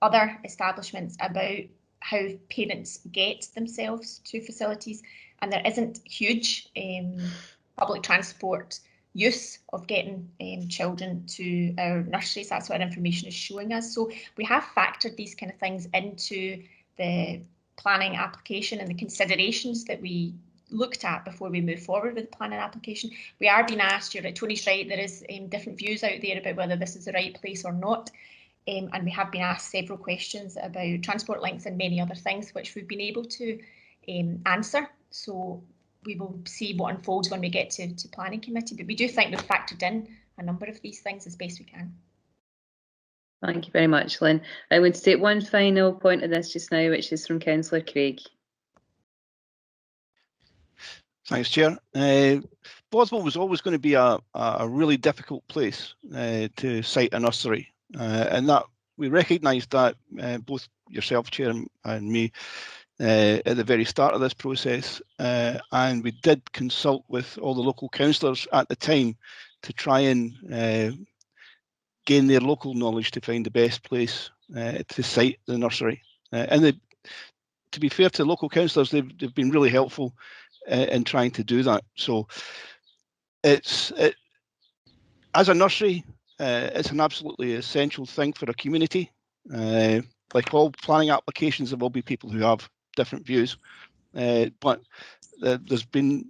other establishments about how parents get themselves to facilities, and there isn't huge public transport use of getting children to our nurseries. That's what our information is showing us. So we have factored these kind of things into the planning application and the considerations that we looked at before we move forward with the planning application. We are being asked, you're right, Tony's right, there is different views out there about whether this is the right place or not. And we have been asked several questions about transport links and many other things, which we've been able to answer. So we will see what unfolds when we get to planning committee, but we do think we've factored in a number of these things as best we can. Thank you very much, Lynn. I would take one final point of this just now, which is from Councillor Craig. Thanks, Chair. Boswell was always going to be a really difficult place to site a nursery, and that we recognised that, both yourself, Chair, and me, at the very start of this process, and we did consult with all the local councillors at the time to try and gain their local knowledge to find the best place to site the nursery. To be fair to local councillors, they've been really helpful in trying to do that. So as a nursery, it's an absolutely essential thing for a community. Like all planning applications, there will be people who have different views, but there's been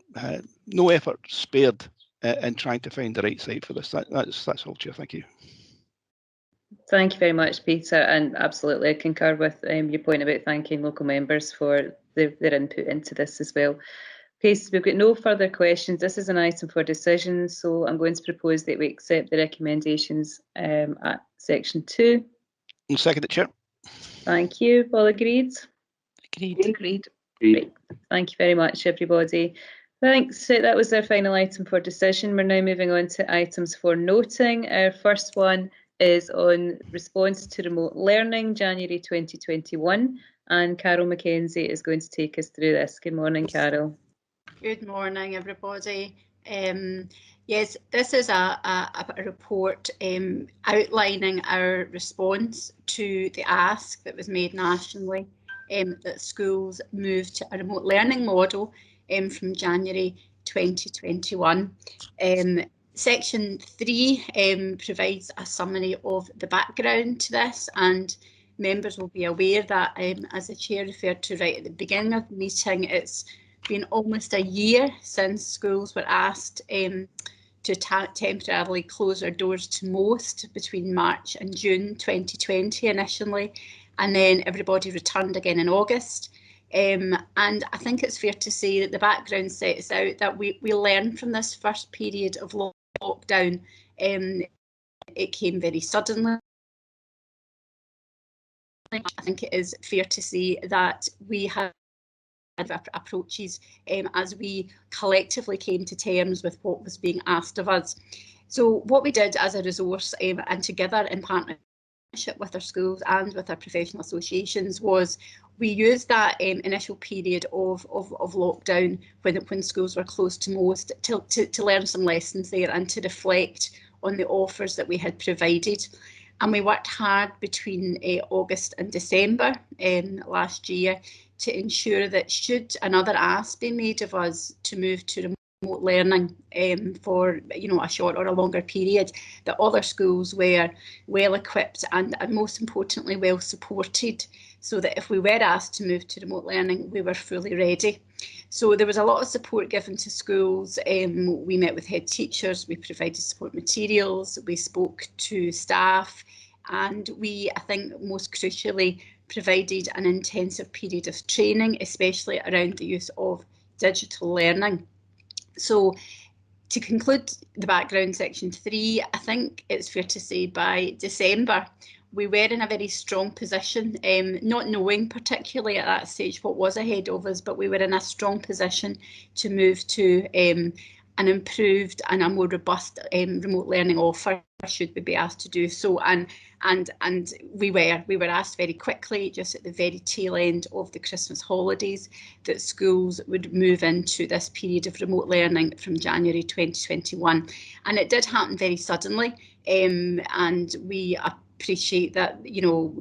no effort spared in trying to find the right site for this. That's all, Chair. Thank you. Thank you very much, Peter, and absolutely I concur with your point about thanking local members for their input into this as well. Okay, so we've got no further questions. This is an item for decision, so I'm going to propose that we accept the recommendations at section 2. I'll second it, Chair. Thank you. All agreed? Agreed. Great. Thank you very much, everybody. Thanks. That was our final item for decision. We're now moving on to items for noting. Our first one is on response to remote learning, January 2021, and Carol Mackenzie is going to take us through this. Good morning, Carol. Good morning, everybody. Yes, this is a report outlining our response to the ask that was made nationally that schools move to a remote learning model from January 2021. Section 3 provides a summary of the background to this, and members will be aware that, as the Chair referred to right at the beginning of the meeting, it's been almost a year since schools were asked to temporarily close their doors to most between March and June 2020 initially, and then everybody returned again in August. And I think it's fair to say that the background sets out that we learned from this first period of lockdown. It came very suddenly. I think it is fair to say that we had approaches as we collectively came to terms with what was being asked of us. So what we did as a resource and together in partnership with our schools and with our professional associations was we used that initial period of lockdown when schools were closed to most to learn some lessons there and to reflect on the offers that we had provided. And we worked hard between August and December last year to ensure that should another ask be made of us to move to remote learning for a short or a longer period, that other schools were well equipped and most importantly well supported, so that if we were asked to move to remote learning, we were fully ready. So there was a lot of support given to schools. We met with head teachers, we provided support materials, we spoke to staff, and we, I think most crucially, provided an intensive period of training, especially around the use of digital learning. So to conclude the background, section 3, I think it's fair to say by December, we were in a very strong position, not knowing particularly at that stage what was ahead of us, but we were in a strong position to move to an improved and a more robust remote learning offer should we be asked to do so. And we were asked very quickly, just at the very tail end of the Christmas holidays, that schools would move into this period of remote learning from January 2021. And it did happen very suddenly, and we appreciate that,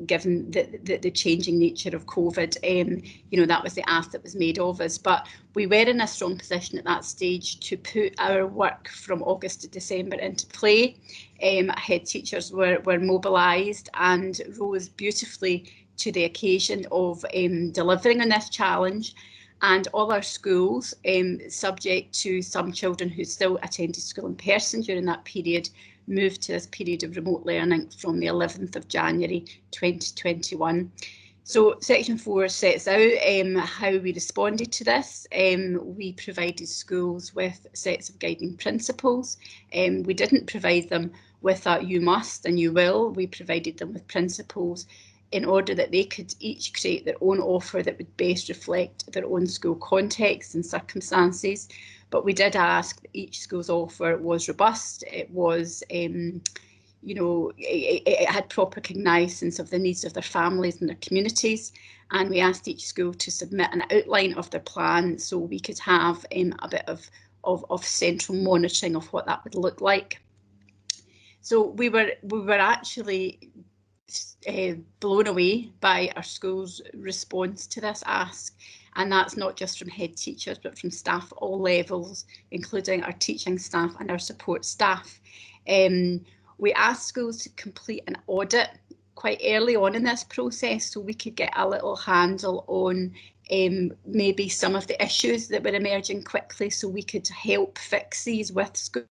given the changing nature of COVID, that was the ask that was made of us. But we were in a strong position at that stage to put our work from August to December into play. Head teachers were mobilised and rose beautifully to the occasion of delivering on this challenge. And all our schools, subject to some children who still attended school in person during that period, moved to this period of remote learning from the 11th of January 2021. So section 4 sets out how we responded to this. We provided schools with sets of guiding principles. We didn't provide them with a you must and you will. We provided them with principles in order that they could each create their own offer that would best reflect their own school context and circumstances. But we did ask that each school's offer was robust. It was, it had proper cognizance of the needs of their families and their communities. And we asked each school to submit an outline of their plan so we could have a bit of central monitoring of what that would look like. So we were actually blown away by our school's response to this ask. And that's not just from head teachers, but from staff at all levels, including our teaching staff and our support staff. We asked schools to complete an audit quite early on in this process so we could get a little handle on maybe some of the issues that were emerging quickly so we could help fix these with schools.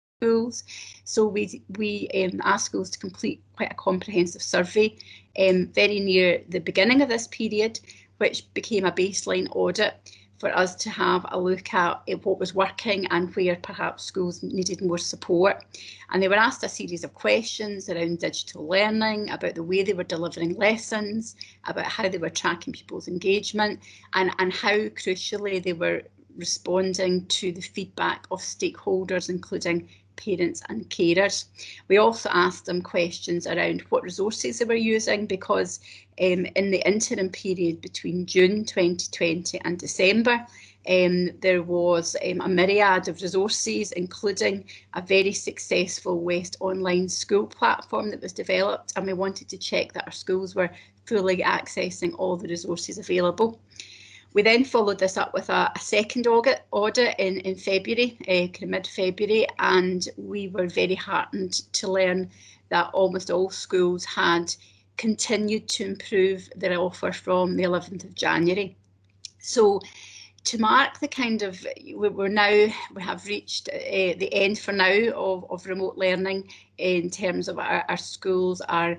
So we asked schools to complete quite a comprehensive survey very near the beginning of this period, which became a baseline audit for us to have a look at what was working and where perhaps schools needed more support. And they were asked a series of questions around digital learning, about the way they were delivering lessons, about how they were tracking pupils' engagement, and how crucially they were responding to the feedback of stakeholders, including parents and carers. We also asked them questions around what resources they were using, because in the interim period between June 2020 and December, there was a myriad of resources, including a very successful West Online School platform that was developed, and we wanted to check that our schools were fully accessing all the resources available. We then followed this up with a second audit in February, mid-February, and we were very heartened to learn that almost all schools had continued to improve their offer from the 11th of January. So to mark the kind of, we have reached the end for now of remote learning in terms of our schools are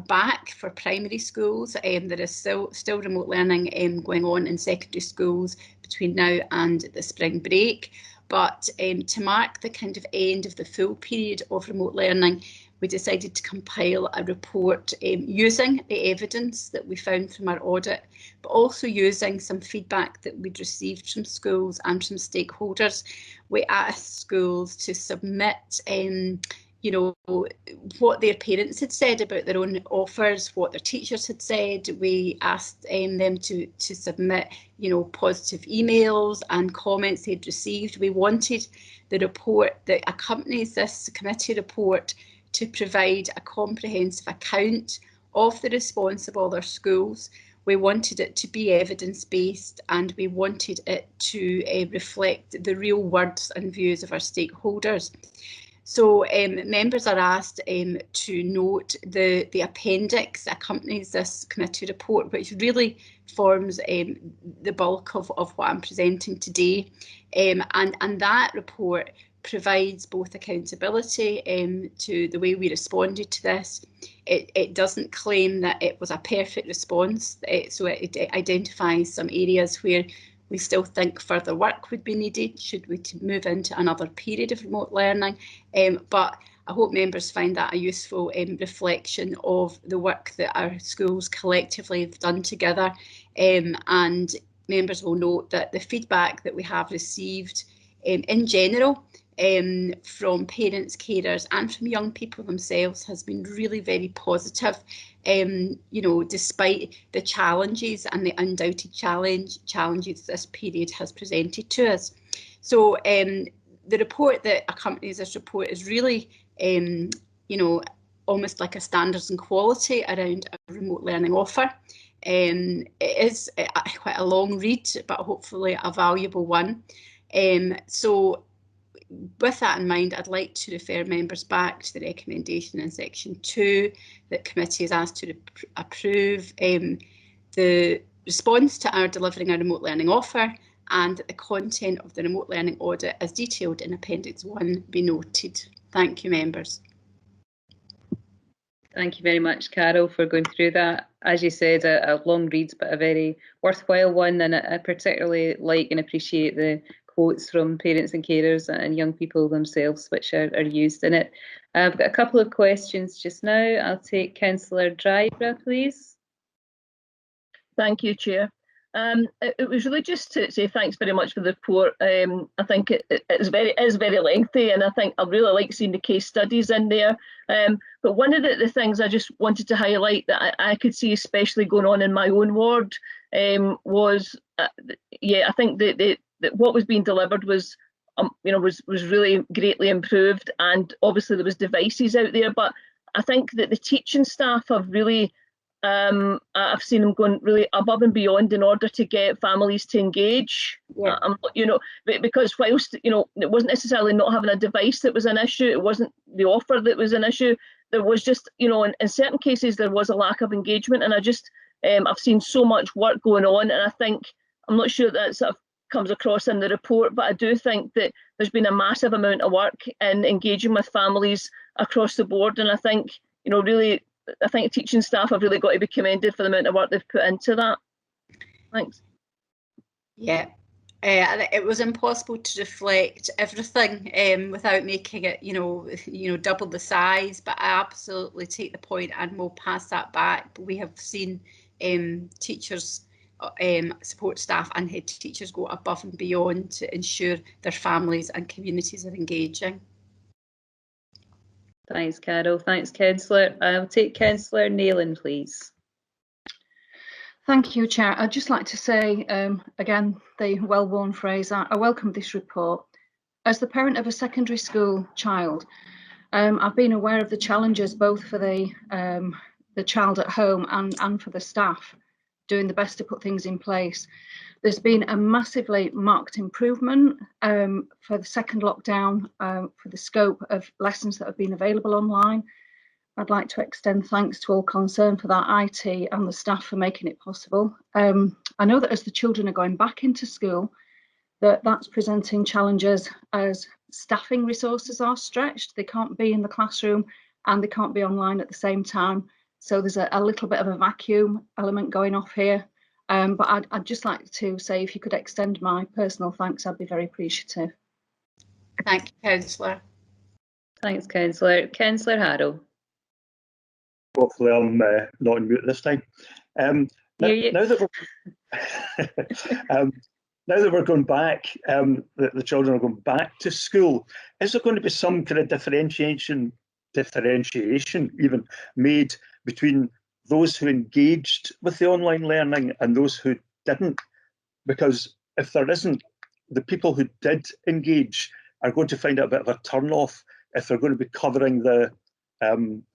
back for primary schools. There is still remote learning going on in secondary schools between now and the spring break. But to mark the kind of end of the full period of remote learning, we decided to compile a report using the evidence that we found from our audit, but also using some feedback that we'd received from schools and from stakeholders. We asked schools to submit what their parents had said about their own offers, what their teachers had said. We asked them to submit, positive emails and comments they'd received. We wanted the report that accompanies this committee report to provide a comprehensive account of the response of all our schools. We wanted it to be evidence-based, and we wanted it to reflect the real words and views of our stakeholders. So members are asked to note the appendix that accompanies this committee report, which really forms the bulk of what I'm presenting today. And that report provides both accountability to the way we responded to this. It doesn't claim that it was a perfect response, so it identifies some areas where we still think further work would be needed should we move into another period of remote learning. But I hope members find that a useful reflection of the work that our schools collectively have done together. And members will note that the feedback that we have received in general from parents, carers and from young people themselves has been really very positive, despite the challenges and the undoubted challenges this period has presented to us. So the report that accompanies this report is really, almost like a standards and quality around a remote learning offer. It is quite a long read, but hopefully a valuable one. So with that in mind, I'd like to refer members back to the recommendation in section 2 that committee is asked to approve the response to our delivering a remote learning offer, and that the content of the remote learning audit as detailed in Appendix 1 be noted. Thank you, members. Thank you very much, Carol, for going through that. As you said, a long read, but a very worthwhile one, and I particularly like and appreciate the quotes from parents and carers and young people themselves, which are used in it. I've got a couple of questions just now. I'll take Councillor Driver, please. Thank you, Chair. It was really just to say thanks very much for the report. I think it is very lengthy, and I think I really like seeing the case studies in there. But one of the things I just wanted to highlight that I could see, especially going on in my own ward, was, I think that what was being delivered was was really greatly improved, and obviously there was devices out there, but I think that the teaching staff have really, I've seen them going really above and beyond in order to get families to engage. Yeah. Because whilst it wasn't necessarily not having a device that was an issue, it wasn't the offer that was an issue. There was just, in certain cases there was a lack of engagement, and I've seen so much work going on, and I think, I'm not sure that sort of comes across in the report, but I do think that there's been a massive amount of work in engaging with families across the board, and I think, really, I think teaching staff have really got to be commended for the amount of work they've put into that. Thanks. Yeah. It was impossible to reflect everything without making it, double the size. But I absolutely take the point, and we'll pass that back. But we have seen teachers, support staff, and head teachers go above and beyond to ensure their families and communities are engaging. Thanks, Carol. Thanks, Councillor. I'll take Councillor Nayland, please. Thank you, Chair. I'd just like to say, again, the well-worn phrase, I welcome this report. As the parent of a secondary school child, I've been aware of the challenges both for the child at home and for the staff doing the best to put things in place. There's been a massively marked improvement for the second lockdown for the scope of lessons that have been available online. I'd like to extend thanks to all concerned for that, IT and the staff, for making it possible. I know that as the children are going back into school, that's presenting challenges as staffing resources are stretched. They can't be in the classroom and they can't be online at the same time. So there's a little bit of a vacuum element going off here. But I'd just like to say, if you could extend my personal thanks, I'd be very appreciative. Thank you, Councillor. Thanks, Councillor. Councillor Harrow. Hopefully I'm not on mute this time. Now that we're going back, the children are going back to school, is there going to be some kind of differentiation even made between those who engaged with the online learning and those who didn't? Because if there isn't, the people who did engage are going to find it a bit of a turn-off if they're going to be covering the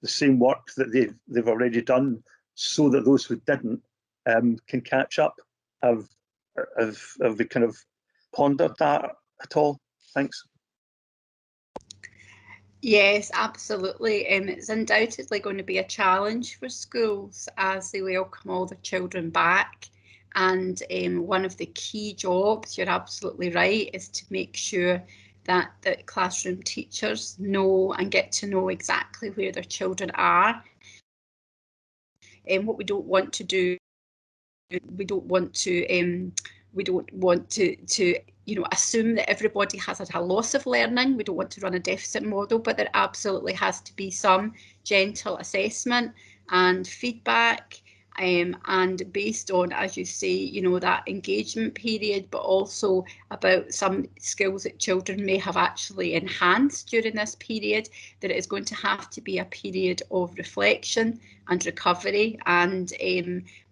same work that they've already done, so that those who didn't can catch up. Have we kind of pondered that at all? Thanks. Yes, absolutely. It's undoubtedly going to be a challenge for schools as they welcome all their children back. And one of the key jobs, you're absolutely right, is to make sure that the classroom teachers know and get to know exactly where their children are. And what we don't want to do, we don't want to assume that everybody has had a loss of learning. We don't want to run a deficit model, but there absolutely has to be some gentle assessment and feedback, and based on, as you say, that engagement period, but also about some skills that children may have actually enhanced during this period, that it is going to have to be a period of reflection and recovery. And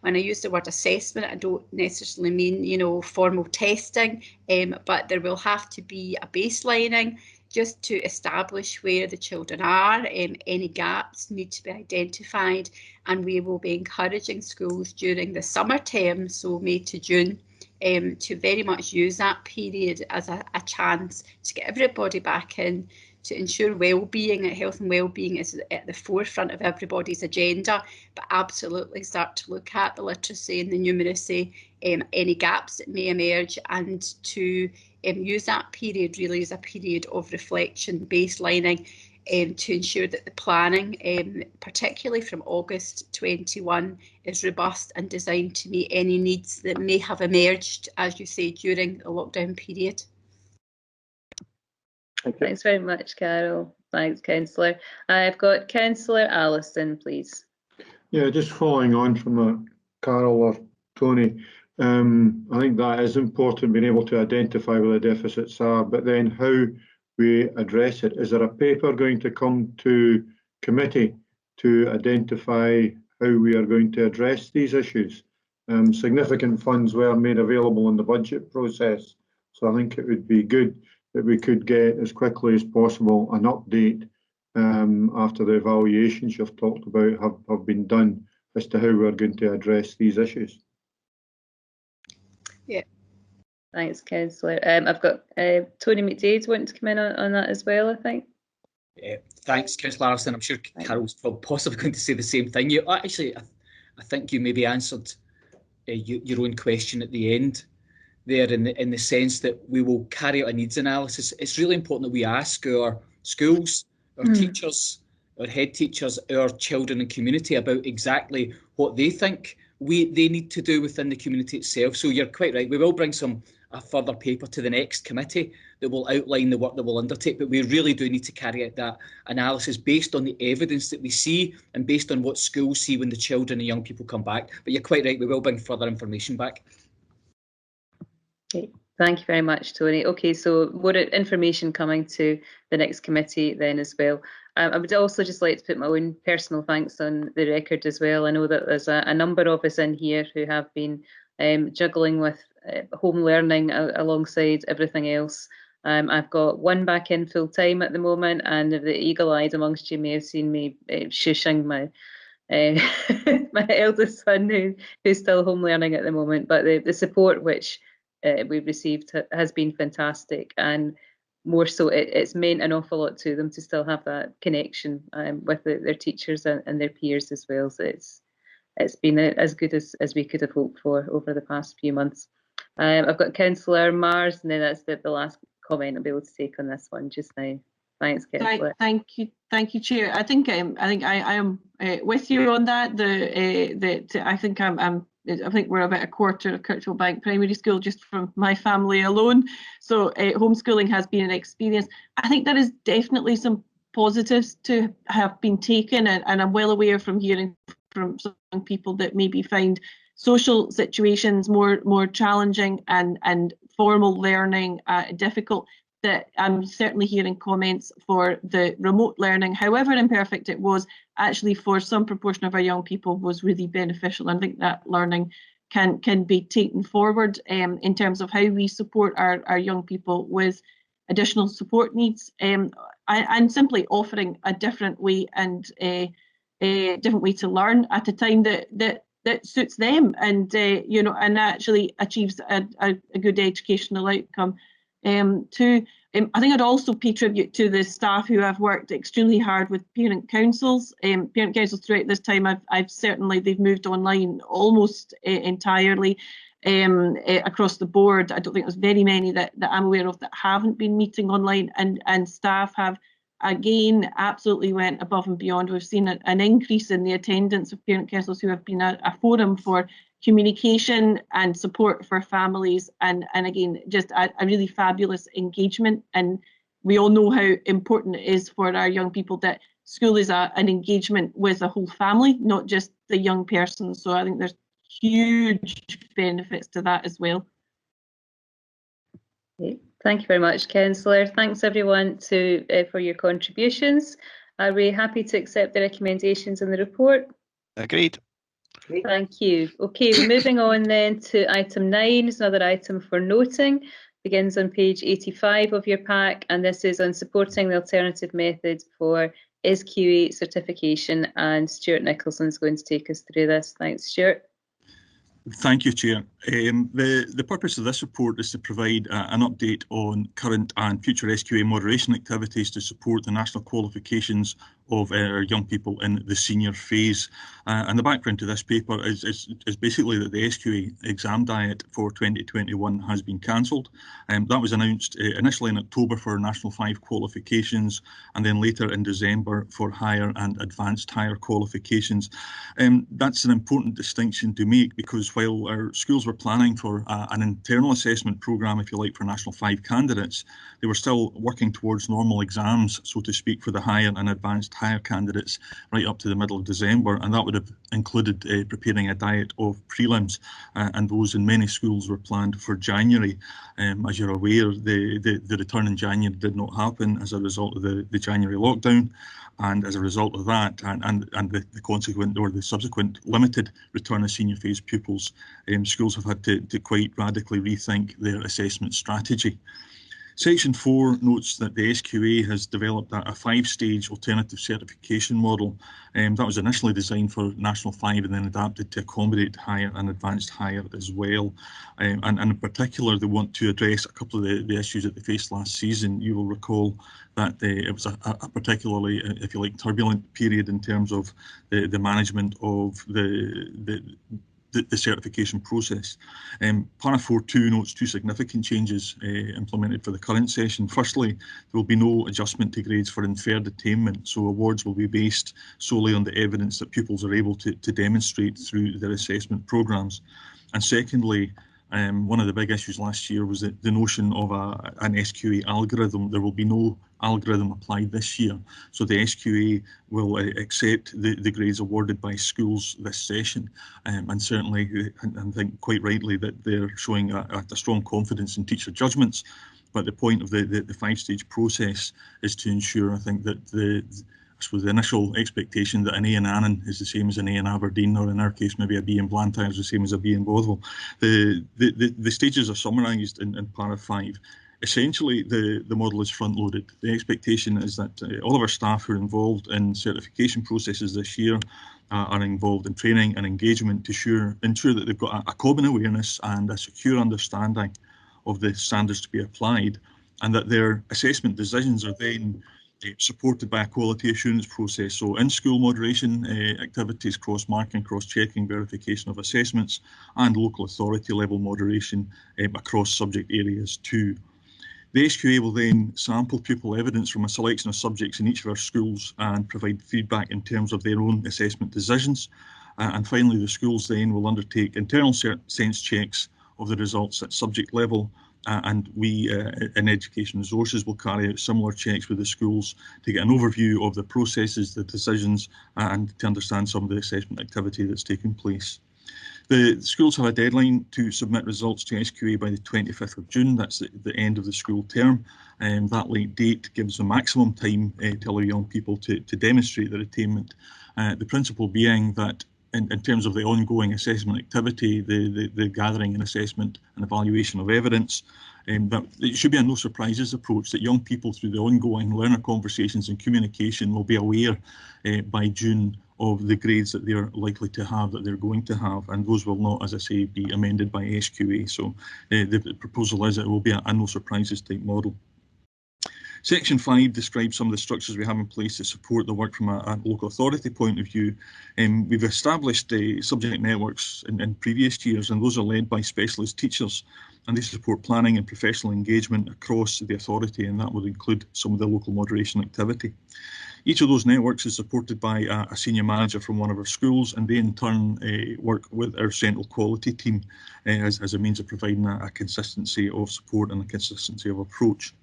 when I use the word assessment, I don't necessarily mean, formal testing, but there will have to be a baselining just to establish where the children are. Any gaps need to be identified, and we will be encouraging schools during the summer term, so May to June, to very much use that period as a chance to get everybody back in, to ensure well-being, health and well-being is at the forefront of everybody's agenda, but absolutely start to look at the literacy and the numeracy, any gaps that may emerge, and to use that period really as a period of reflection, baselining, to ensure that the planning, particularly from August 21, is robust and designed to meet any needs that may have emerged, as you say, during the lockdown period. Thanks very much, Carol. Thanks, Councillor. I've got Councillor Allison, please. Yeah, just following on from Carol or Tony, I think that is important, being able to identify where the deficits are, but then how we address it. Is there a paper going to come to committee to identify how we are going to address these issues? Significant funds were made available in the budget process, so I think it would be good that we could get as quickly as possible an update after the evaluations you've talked about have been done as to how we're going to address these issues. Yeah. Thanks, Councillor. I've got Tony McDade wanting to come in on that as well, I think. Thanks, Councillor Alison. I'm sure Carol's possibly going to say the same thing. Actually, I think you maybe answered your own question at the end there, in the sense that we will carry out a needs analysis. It's really important that we ask our schools, our teachers, our head teachers, our children and community about exactly what they think they need to do within the community itself. So you're quite right. We will bring a further paper to the next committee that will outline the work that we'll undertake, but we really do need to carry out that analysis based on the evidence that we see and based on what schools see when the children and young people come back. But you're quite right, we will bring further information back. Okay. Thank you very much, Tony. Okay, so more information coming to the next committee then as well. I would also just like to put my own personal thanks on the record as well. I know that there's a number of us in here who have been juggling with home learning alongside everything else. I've got one back in full time at the moment, and the eagle-eyed amongst you may have seen me shushing my my eldest son who's still home learning at the moment. But the support which we've received has been fantastic, and more so it's meant an awful lot to them to still have that connection with their teachers and their peers as well. So it's been as good as we could have hoped for over the past few months. I've got Councillor Mars, and then that's the last comment I'll be able to take on this one just now. Thanks, Councillor. Thank you, Chair. I think I am with you on that. I think we're about a quarter of Kirkhill Bank Primary School just from my family alone. So homeschooling has been an experience. I think there is definitely some positives to have been taken, and I'm well aware from hearing from some people that maybe find social situations more challenging and formal learning difficult. That I'm certainly hearing comments for the remote learning, however imperfect it was, actually for some proportion of our young people was really beneficial. I think that learning can be taken forward in terms of how we support our young people with additional support needs, and simply offering a different way and a different way to learn at a time that suits them, and and actually achieves a good educational outcome. I think I'd also pay tribute to the staff who have worked extremely hard with parent councils. Parent councils throughout this time, they've moved online almost entirely across the board. I don't think there's very many that I'm aware of that haven't been meeting online, and staff have again absolutely went above and beyond. We've seen an increase in the attendance of parent councils who have been a forum for communication and support for families, and again just a really fabulous engagement. And we all know how important it is for our young people that school is an engagement with a whole family, not just the young person. So I think there's huge benefits to that as well. Okay. Thank you very much, Councillor. Thanks everyone for your contributions. Are we happy to accept the recommendations in the report? Agreed. Thank you. Okay, moving on then to item 9. It's another item for noting. Begins on page 85 of your pack, and this is on supporting the alternative method for SQA certification, and Stuart Nicholson's going to take us through this. Thanks, Stuart. Thank you, Chair. The purpose of this report is to provide an update on current and future SQA moderation activities to support the national qualifications of our young people in the senior phase. And the background to this paper is basically that the SQA exam diet for 2021 has been cancelled. That was announced initially in October for National 5 qualifications, and then later in December for higher and advanced higher qualifications. That's an important distinction to make, because while our schools were planning for an internal assessment programme, if you like, for National 5 candidates, they were still working towards normal exams, so to speak, for the higher and advanced higher candidates right up to the middle of December, and that would have included preparing a diet of prelims, and those in many schools were planned for January. As you're aware, the return in January did not happen as a result of the January lockdown, and as a result of that and the consequent or the subsequent limited return of senior phase pupils, schools have had to quite radically rethink their assessment strategy. Section 4 notes that the SQA has developed a 5-stage alternative certification model. That was initially designed for National 5 and then adapted to accommodate higher and advanced higher as well. And in particular, they want to address a couple of the issues that they faced last season. You will recall that it was a particularly, if you like, turbulent period in terms of the management of the certification process. Para 4.2 notes 2 significant changes implemented for the current session. Firstly, there will be no adjustment to grades for inferred attainment, so awards will be based solely on the evidence that pupils are able to demonstrate through their assessment programmes. And secondly, one of the big issues last year was the notion of an SQA algorithm. There will be no algorithm applied this year, so the SQA will accept the grades awarded by schools this session, and certainly, I think quite rightly, that they're showing a strong confidence in teacher judgments. But the point of the 5-stage process is to ensure, I think, that I suppose the initial expectation that an A in Annan is the same as an A in Aberdeen, or in our case maybe a B in Blantyre is the same as a B in Bothwell. The stages are summarised in Para 5. Essentially, the model is front-loaded. The expectation is that all of our staff who are involved in certification processes this year are involved in training and engagement to ensure that they've got a common awareness and a secure understanding of the standards to be applied, and that their assessment decisions are then supported by a quality assurance process. So in-school moderation activities, cross-marking, cross-checking, verification of assessments, and local authority level moderation across subject areas too. The SQA will then sample pupil evidence from a selection of subjects in each of our schools and provide feedback in terms of their own assessment decisions. And finally, the schools then will undertake internal sense checks of the results at subject level, and we in Education Resources will carry out similar checks with the schools to get an overview of the processes, the decisions, and to understand some of the assessment activity that's taken place. The schools have a deadline to submit results to SQA by the 25th of June. That's the end of the school term. That late date gives them maximum time to allow young people to demonstrate their attainment. The principle being that in terms of the ongoing assessment activity, the gathering and assessment and evaluation of evidence, that it should be a no surprises approach, that young people through the ongoing learner conversations and communication will be aware by June of the grades that they're likely to have, that they're going to have, and those will not, as I say, be amended by SQA. So the proposal is that it will be a no surprises type model. Section 5 describes some of the structures we have in place to support the work from a local authority point of view. We've established subject networks in previous years, and those are led by specialist teachers, and they support planning and professional engagement across the authority, and that would include some of the local moderation activity. Each of those networks is supported by a senior manager from one of our schools, and they in turn work with our central quality team as a means of providing a consistency of support and a consistency of approach.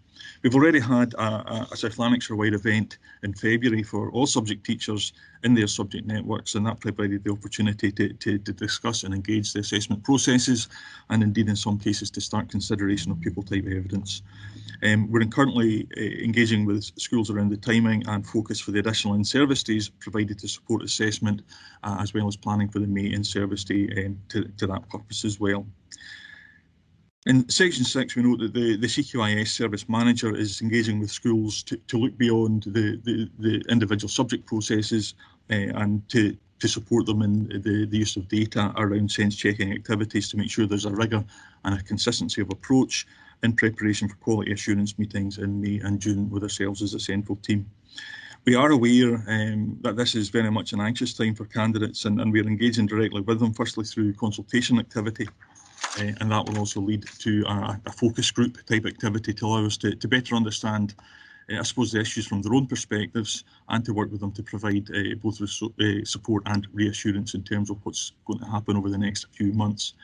We've already had a South Lanarkshire-wide event in February for all subject teachers in their subject networks, and that provided the opportunity to discuss and engage the assessment processes, and indeed in some cases to start consideration of pupil type evidence. We're currently engaging with schools around the timing and focus for the additional in-service days provided to support assessment, as well as planning for the May in-service day to that purpose as well. In Section 6, we note that the CQIS service manager is engaging with schools to look beyond the individual subject processes and to support them in the use of data around sense checking activities to make sure there's a rigour and a consistency of approach in preparation for quality assurance meetings in May and June with ourselves as a central team. We are aware that this is very much an anxious time for candidates, and we're engaging directly with them, firstly through consultation activity, and that will also lead to a focus group type activity to allow us to better understand, I suppose, the issues from their own perspectives, and to work with them to provide both support and reassurance in terms of what's going to happen over the next few months.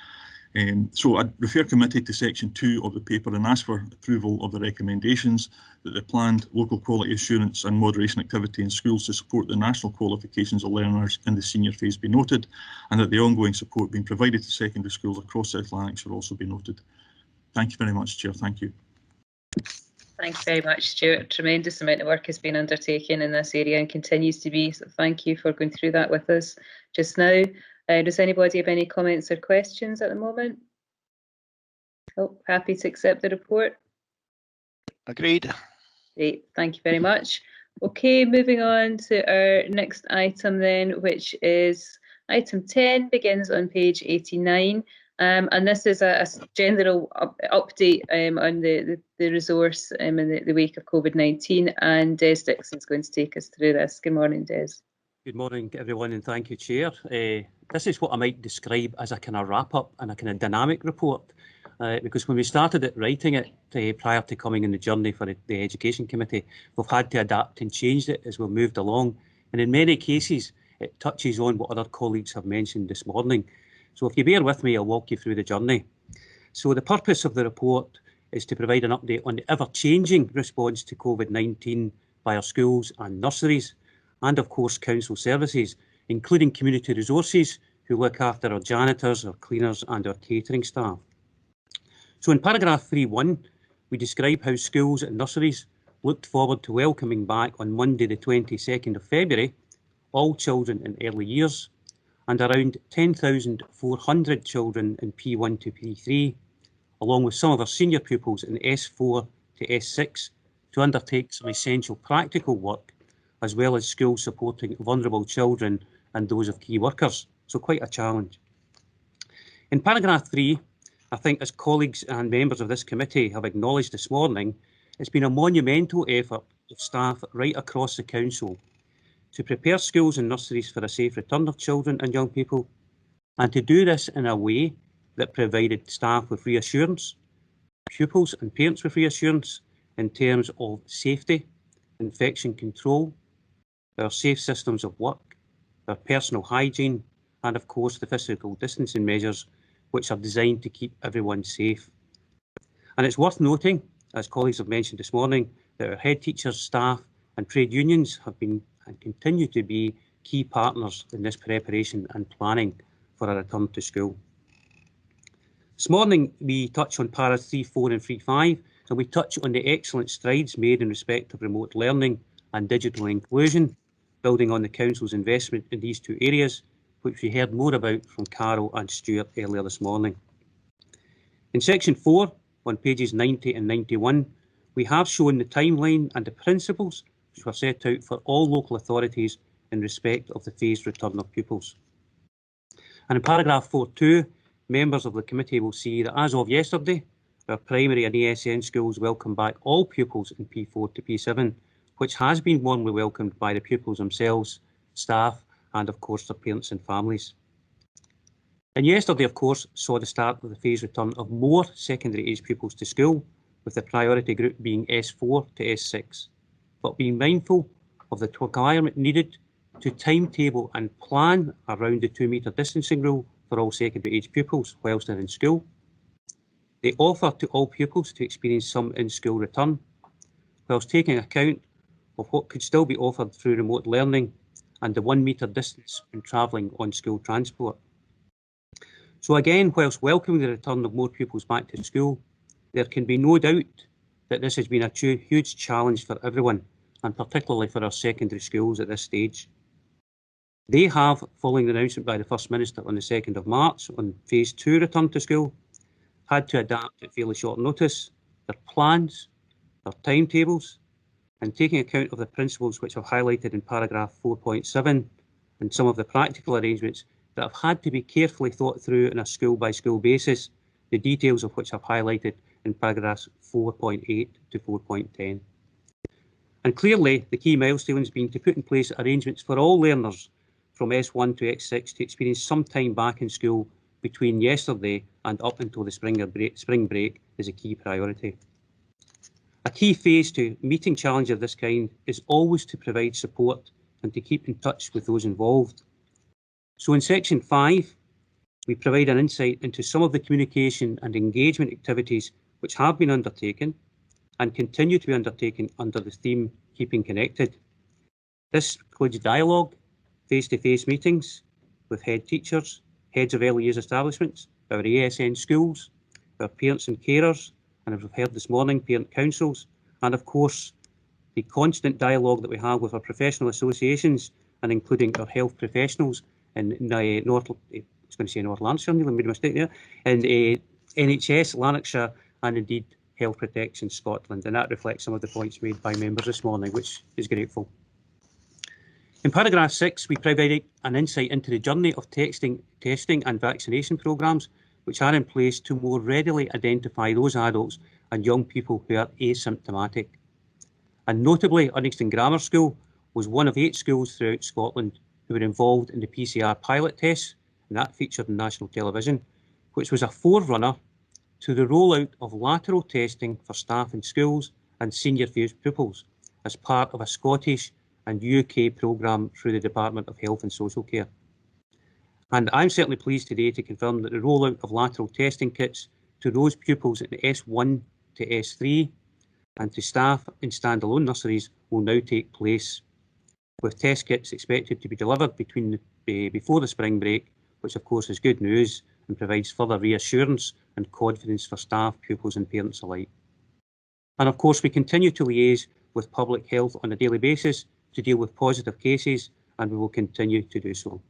So I'd refer committee to Section 2 of the paper and ask for approval of the recommendations that the planned local quality assurance and moderation activity in schools to support the national qualifications of learners in the senior phase be noted, and that the ongoing support being provided to secondary schools across South Lanarkshire also be noted. Thank you very much, Chair. Thank you. Thanks very much, Stuart. Tremendous amount of work has been undertaken in this area and continues to be, so thank you for going through that with us just now. Does anybody have any comments or questions at the moment? Oh, happy to accept the report. Agreed. Great, thank you very much. Okay, moving on to our next item then, which is item 10, begins on page 89. And this is a general update on the resource in the wake of COVID-19, and Des Dixon's going to take us through this. Good morning, Des. Good morning, everyone, and thank you, Chair. This is what I might describe as a kind of wrap-up and a kind of dynamic report, because when we started writing it prior to coming in the journey for the Education Committee, we've had to adapt and change it as we've moved along. And in many cases, it touches on what other colleagues have mentioned this morning. So if you bear with me, I'll walk you through the journey. So the purpose of the report is to provide an update on the ever-changing response to COVID-19 by our schools and nurseries, and of course council services, including community resources who look after our janitors, our cleaners and our catering staff. So in paragraph 3.1, we describe how schools and nurseries looked forward to welcoming back on Monday the 22nd of February all children in early years, and around 10,400 children in P1 to P3, along with some of our senior pupils in S4 to S6, to undertake some essential practical work, as well as schools supporting vulnerable children and those of key workers. So quite a challenge. In paragraph 3, I think as colleagues and members of this committee have acknowledged this morning, it's been a monumental effort of staff right across the council to prepare schools and nurseries for a safe return of children and young people, and to do this in a way that provided staff with reassurance, pupils and parents with reassurance in terms of safety, infection control, our safe systems of work, our personal hygiene, and of course the physical distancing measures which are designed to keep everyone safe. And it's worth noting, as colleagues have mentioned this morning, that our head teachers, staff and trade unions have been and continue to be key partners in this preparation and planning for a return to school. This morning we touch on paras 3.4 and 3.5, and we touch on the excellent strides made in respect of remote learning and digital inclusion, building on the Council's investment in these two areas, which we heard more about from Carol and Stuart earlier this morning. In section 4, on pages 90 and 91, we have shown the timeline and the principles which were set out for all local authorities in respect of the phased return of pupils. And in paragraph 4.2, members of the committee will see that as of yesterday, our primary and ESN schools welcome back all pupils in P4 to P7, which has been warmly welcomed by the pupils themselves, staff, and of course their parents and families. And yesterday, of course, saw the start of the phased return of more secondary age pupils to school, with the priority group being S4 to S6. But being mindful of the requirement needed to timetable and plan around the 2-metre distancing rule for all secondary age pupils whilst they're in school. They offer to all pupils to experience some in-school return, whilst taking account of what could still be offered through remote learning and the 1-metre distance when travelling on school transport. So again, whilst welcoming the return of more pupils back to school, there can be no doubt that this has been a huge challenge for everyone, and particularly for our secondary schools at this stage. They have, following the announcement by the First Minister on the 2nd of March on phase 2 return to school, had to adapt at fairly short notice their plans, their timetables, and taking account of the principles which are highlighted in paragraph 4.7 and some of the practical arrangements that have had to be carefully thought through on a school-by-school basis, the details of which I've highlighted in paragraphs 4.8 to 4.10. And clearly, the key milestones being to put in place arrangements for all learners from S1 to S6 to experience some time back in school between yesterday and up until the spring break is a key priority. A key phase to meeting challenges of this kind is always to provide support and to keep in touch with those involved. So in section 5, we provide an insight into some of the communication and engagement activities which have been undertaken and continue to be undertaken under the theme Keeping Connected. This includes dialogue, face-to-face meetings with head teachers, heads of early years establishments, our ESN schools, our parents and carers, and as we've heard this morning, parent councils, and of course the constant dialogue that we have with our professional associations and including our health professionals in North Lanarkshire, nearly made a mistake there, and NHS, Lanarkshire, and indeed Health Protection Scotland, and that reflects some of the points made by members this morning, which is grateful. In paragraph 6, we provided an insight into the journey of testing and vaccination programmes which are in place to more readily identify those adults and young people who are asymptomatic. And notably, Uddingston Grammar School was one of 8 schools throughout Scotland who were involved in the PCR pilot tests, and that featured on national television, which was a forerunner to the rollout of lateral testing for staff in schools and senior pupils as part of a Scottish and UK programme through the Department of Health and Social Care. And I'm certainly pleased today to confirm that the rollout of lateral testing kits to those pupils in S1 to S3 and to staff in standalone nurseries will now take place, with test kits expected to be delivered before the spring break, which of course is good news and provides further reassurance and confidence for staff, pupils and parents alike. And of course we continue to liaise with public health on a daily basis to deal with positive cases, and we will continue to do so.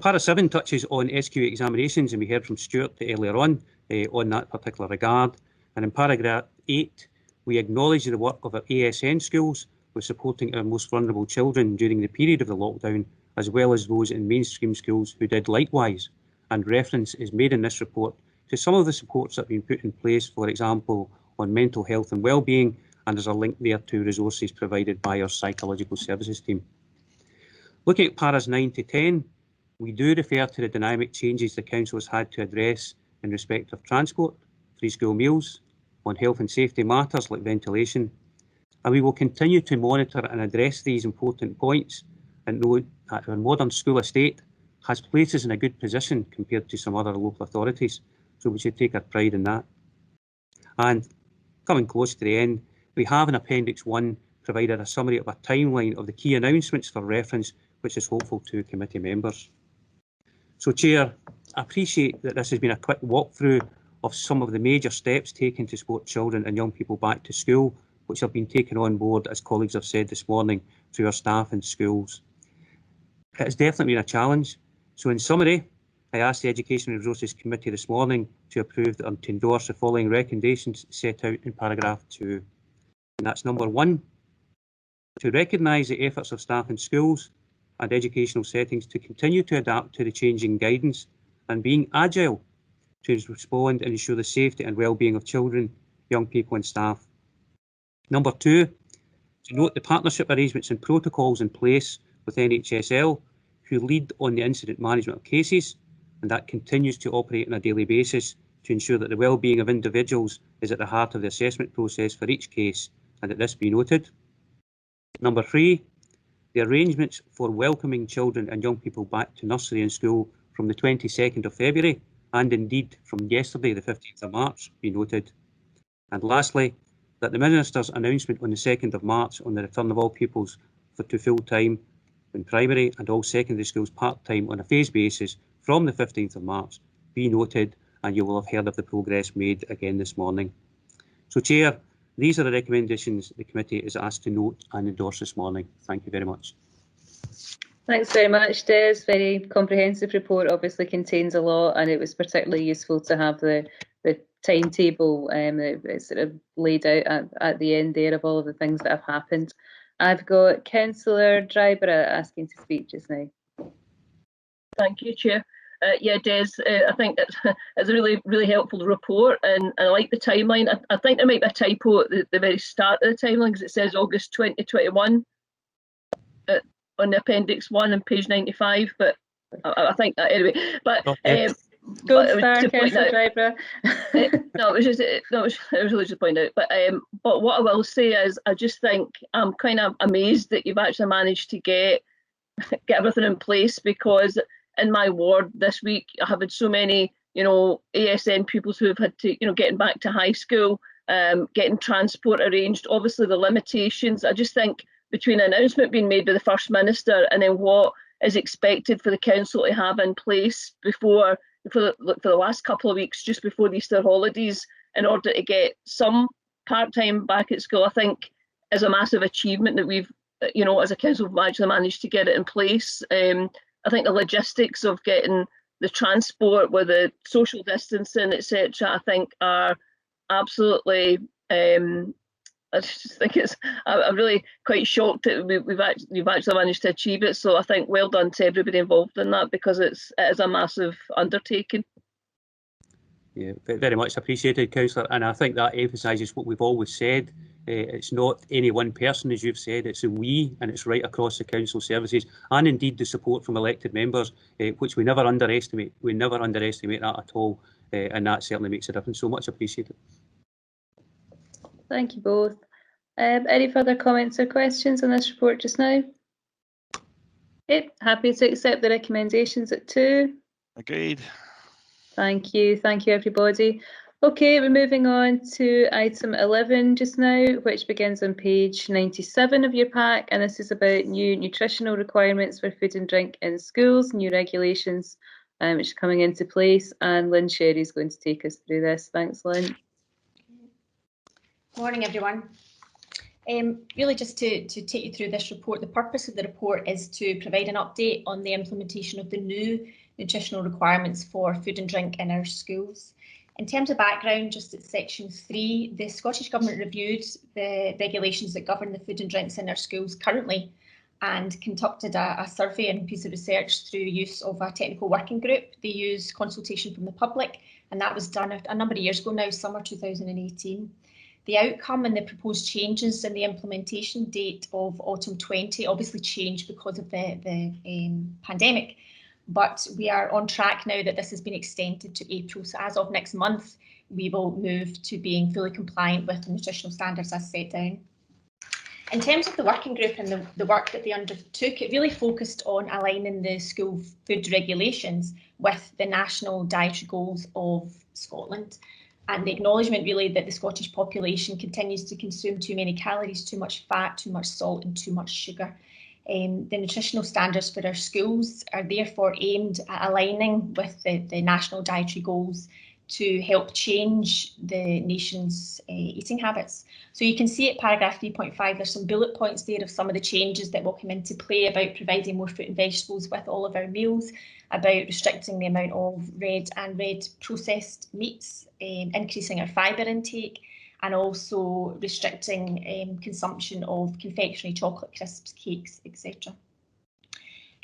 Para 7 touches on SQ examinations, and we heard from Stuart earlier on that particular regard. And in paragraph 8, we acknowledge the work of our ASN schools with supporting our most vulnerable children during the period of the lockdown, as well as those in mainstream schools who did likewise. And reference is made in this report to some of the supports that have been put in place, for example, on mental health and wellbeing, and there's a link there to resources provided by our psychological services team. Looking at paras 9 to 10, we do refer to the dynamic changes the Council has had to address in respect of transport, free school meals, on health and safety matters like ventilation, and we will continue to monitor and address these important points and know that our modern school estate has places in a good position compared to some other local authorities, so we should take our pride in that. And coming close to the end, we have in Appendix 1 provided a summary of a timeline of the key announcements for reference, which is hopeful to committee members. So, Chair, I appreciate that this has been a quick walkthrough of some of the major steps taken to support children and young people back to school, which have been taken on board, as colleagues have said this morning, through our staff in schools. It has definitely been a challenge. So in summary, I asked the Education and Resources Committee this morning to approve and to endorse the following recommendations set out in paragraph 2. And that's number 1, to recognise the efforts of staff in schools and educational settings to continue to adapt to the changing guidance and being agile to respond and ensure the safety and well-being of children, young people and staff. Number 2, to note the partnership arrangements and protocols in place with NHSL, who lead on the incident management of cases, and that continues to operate on a daily basis to ensure that the well-being of individuals is at the heart of the assessment process for each case, and that this be noted. Number 3, the arrangements for welcoming children and young people back to nursery and school from the 22nd of February, and indeed from yesterday, the 15th of March, be noted. And lastly, that the Minister's announcement on the 2nd of March on the return of all pupils to full-time in primary and all secondary schools part-time on a phased basis from the 15th of March be noted, and you will have heard of the progress made again this morning. So, Chair, these are the recommendations the committee is asked to note and endorse this morning. Thank you very much. Thanks very much, Des. Very comprehensive report, obviously contains a lot, and it was particularly useful to have the timetable that sort of laid out at the end there of all of the things that have happened. I've got Councillor Driver asking to speak just now. Thank you, Chair. Yeah, Des, I think it's a really helpful report, and I like the timeline. I think there might be a typo at the very start of the timeline, because it says August 2021 on the Appendix 1 on page 95, but I think that anyway. But Gold star, Councillor Driver. No, it was really just to point out. But what I will say is, I just think I'm kind of amazed that you've actually managed to get everything in place, because in my ward this week I have had so many, ASN pupils who have had to, getting back to high school, getting transport arranged, obviously the limitations. I just think between an announcement being made by the First Minister and then what is expected for the council to have in place for the last couple of weeks just before the Easter holidays in order to get some part-time back at school, I think is a massive achievement that we've, as a council, we've actually managed to get it in place. I think the logistics of getting the transport with the social distancing, etc., I think are absolutely. I just think I'm really quite shocked that we've actually managed to achieve it. So I think well done to everybody involved in that, because it is a massive undertaking. Yeah, very much appreciated, Councillor, and I think that emphasises what we've always said. It's not any one person, as you've said, it's a we, and it's right across the council services, and indeed the support from elected members, which we never underestimate. We never underestimate that at all, and that certainly makes a difference. So much appreciated. Thank you both. Any further comments or questions on this report just now? Okay, happy to accept the recommendations at 2. Agreed. Thank you everybody. Okay, we're moving on to item 11 just now, which begins on page 97 of your pack, and this is about new nutritional requirements for food and drink in schools, new regulations which are coming into place, and Lynn Sherry is going to take us through this. Thanks, Lynn. Morning, everyone. Really just to take you through this report, the purpose of the report is to provide an update on the implementation of the new nutritional requirements for food and drink in our schools. In terms of background, just at section 3, the Scottish Government reviewed the regulations that govern the food and drinks in our schools currently and conducted a survey and piece of research through use of a technical working group. They used consultation from the public, and that was done a number of years ago now, summer 2018. The outcome and the proposed changes in the implementation date of autumn 20 obviously changed because of the pandemic, but we are on track now that this has been extended to April. So as of next month, we will move to being fully compliant with the nutritional standards as set down. In terms of the working group and the work that they undertook, it really focused on aligning the school food regulations with the national dietary goals of Scotland, and the acknowledgement really that the Scottish population continues to consume too many calories, too much fat, too much salt and too much sugar. The nutritional standards for our schools are therefore aimed at aligning with the national dietary goals to help change the nation's eating habits. So you can see at paragraph 3.5, there's some bullet points there of some of the changes that will come into play about providing more fruit and vegetables with all of our meals, about restricting the amount of red and red processed meats, increasing our fibre intake, and also restricting consumption of confectionery, chocolate, crisps, cakes, etc.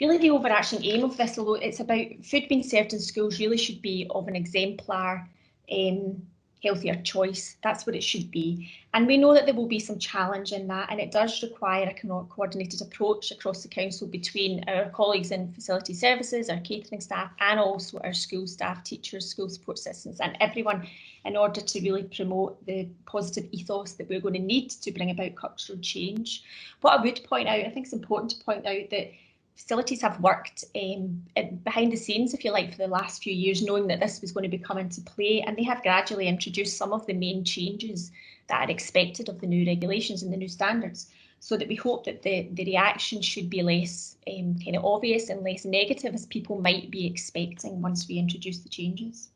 Really the overarching aim of this, although it's about food being served in schools, really should be of an exemplar healthier choice. That's what it should be. And we know that there will be some challenge in that, and it does require a coordinated approach across the council between our colleagues in facility services, our catering staff, and also our school staff, teachers, school support assistants, and everyone, in order to really promote the positive ethos that we're going to need to bring about cultural change. What I would point out, I think it's important to point out that facilities have worked behind the scenes, if you like, for the last few years, knowing that this was going to be coming into play, and they have gradually introduced some of the main changes that are expected of the new regulations and the new standards, so that we hope that the reaction should be less kind of obvious and less negative as people might be expecting once we introduce the changes.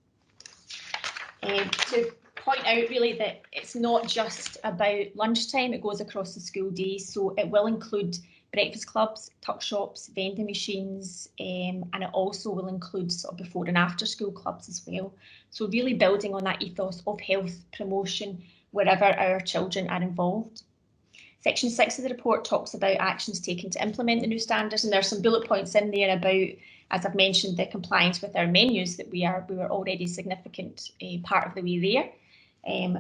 To point out really that it's not just about lunchtime, it goes across the school day, so it will include breakfast clubs, tuck shops, vending machines, and it also will include sort of before and after school clubs as well. So really building on that ethos of health promotion wherever our children are involved. Section 6 of the report talks about actions taken to implement the new standards, and there are some bullet points in there about, as I've mentioned, the compliance with our menus, that we were already a significant part of the way there.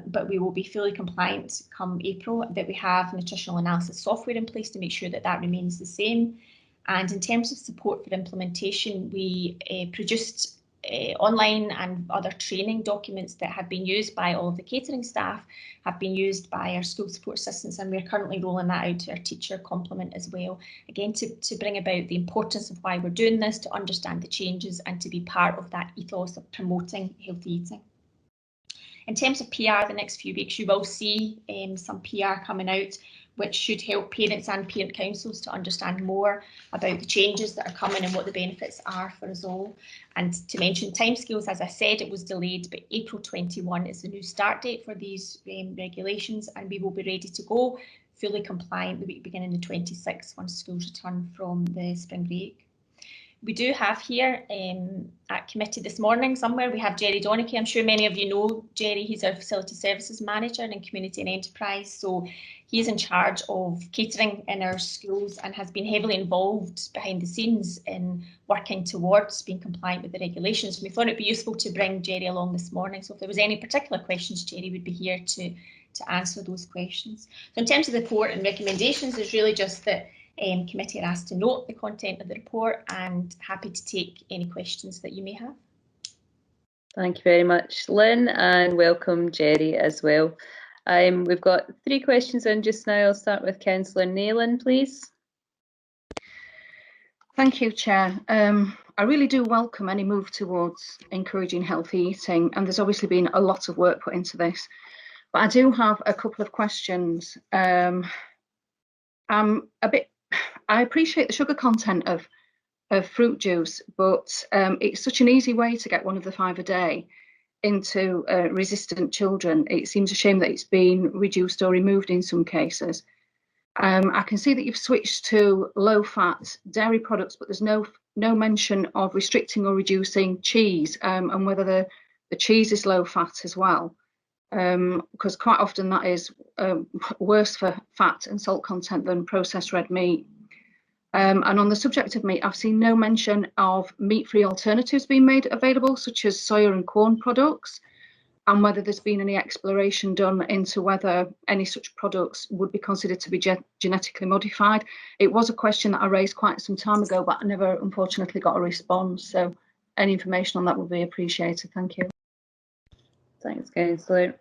But we will be fully compliant come April, that we have nutritional analysis software in place to make sure that that remains the same. And in terms of support for implementation, we produced online and other training documents that have been used by all of the catering staff, have been used by our school support assistants, and we're currently rolling that out to our teacher complement as well. Again, to bring about the importance of why we're doing this, to understand the changes and to be part of that ethos of promoting healthy eating. In terms of PR, the next few weeks you will see some PR coming out, which should help parents and parent councils to understand more about the changes that are coming and what the benefits are for us all. And to mention timescales, as I said, it was delayed, but April 21 is the new start date for these regulations, and we will be ready to go fully compliant the week beginning the 26th once schools return from the spring break. We do have here at committee this morning somewhere, we have Jerry Donachie. I'm sure many of you know Jerry. He's our Facility Services Manager in Community and Enterprise. So he's in charge of catering in our schools and has been heavily involved behind the scenes in working towards being compliant with the regulations. We thought it'd be useful to bring Jerry along this morning. So if there was any particular questions, Jerry would be here to answer those questions. So in terms of the report and recommendations, it's really just that committee are asked to note the content of the report and happy to take any questions that you may have. Thank you very much, Lynn, and welcome Jerry as well. We've got 3 questions in just now. I'll start with Councillor Nayland, please. Thank you, Chair. I really do welcome any move towards encouraging healthy eating, and there's obviously been a lot of work put into this. But I do have a couple of questions. I appreciate the sugar content of fruit juice, but it's such an easy way to get one of the 5 a day into resistant children. It seems a shame that it's been reduced or removed in some cases. I can see that you've switched to low-fat dairy products, but there's no mention of restricting or reducing cheese and whether the cheese is low-fat as well. Because quite often that is worse for fat and salt content than processed red meat. And on the subject of meat, I've seen no mention of meat-free alternatives being made available, such as soya and corn products, and whether there's been any exploration done into whether any such products would be considered to be genetically modified. It was a question that I raised quite some time ago, but I never unfortunately got a response. So any information on that would be appreciated. Thank you. Thanks, Councillor.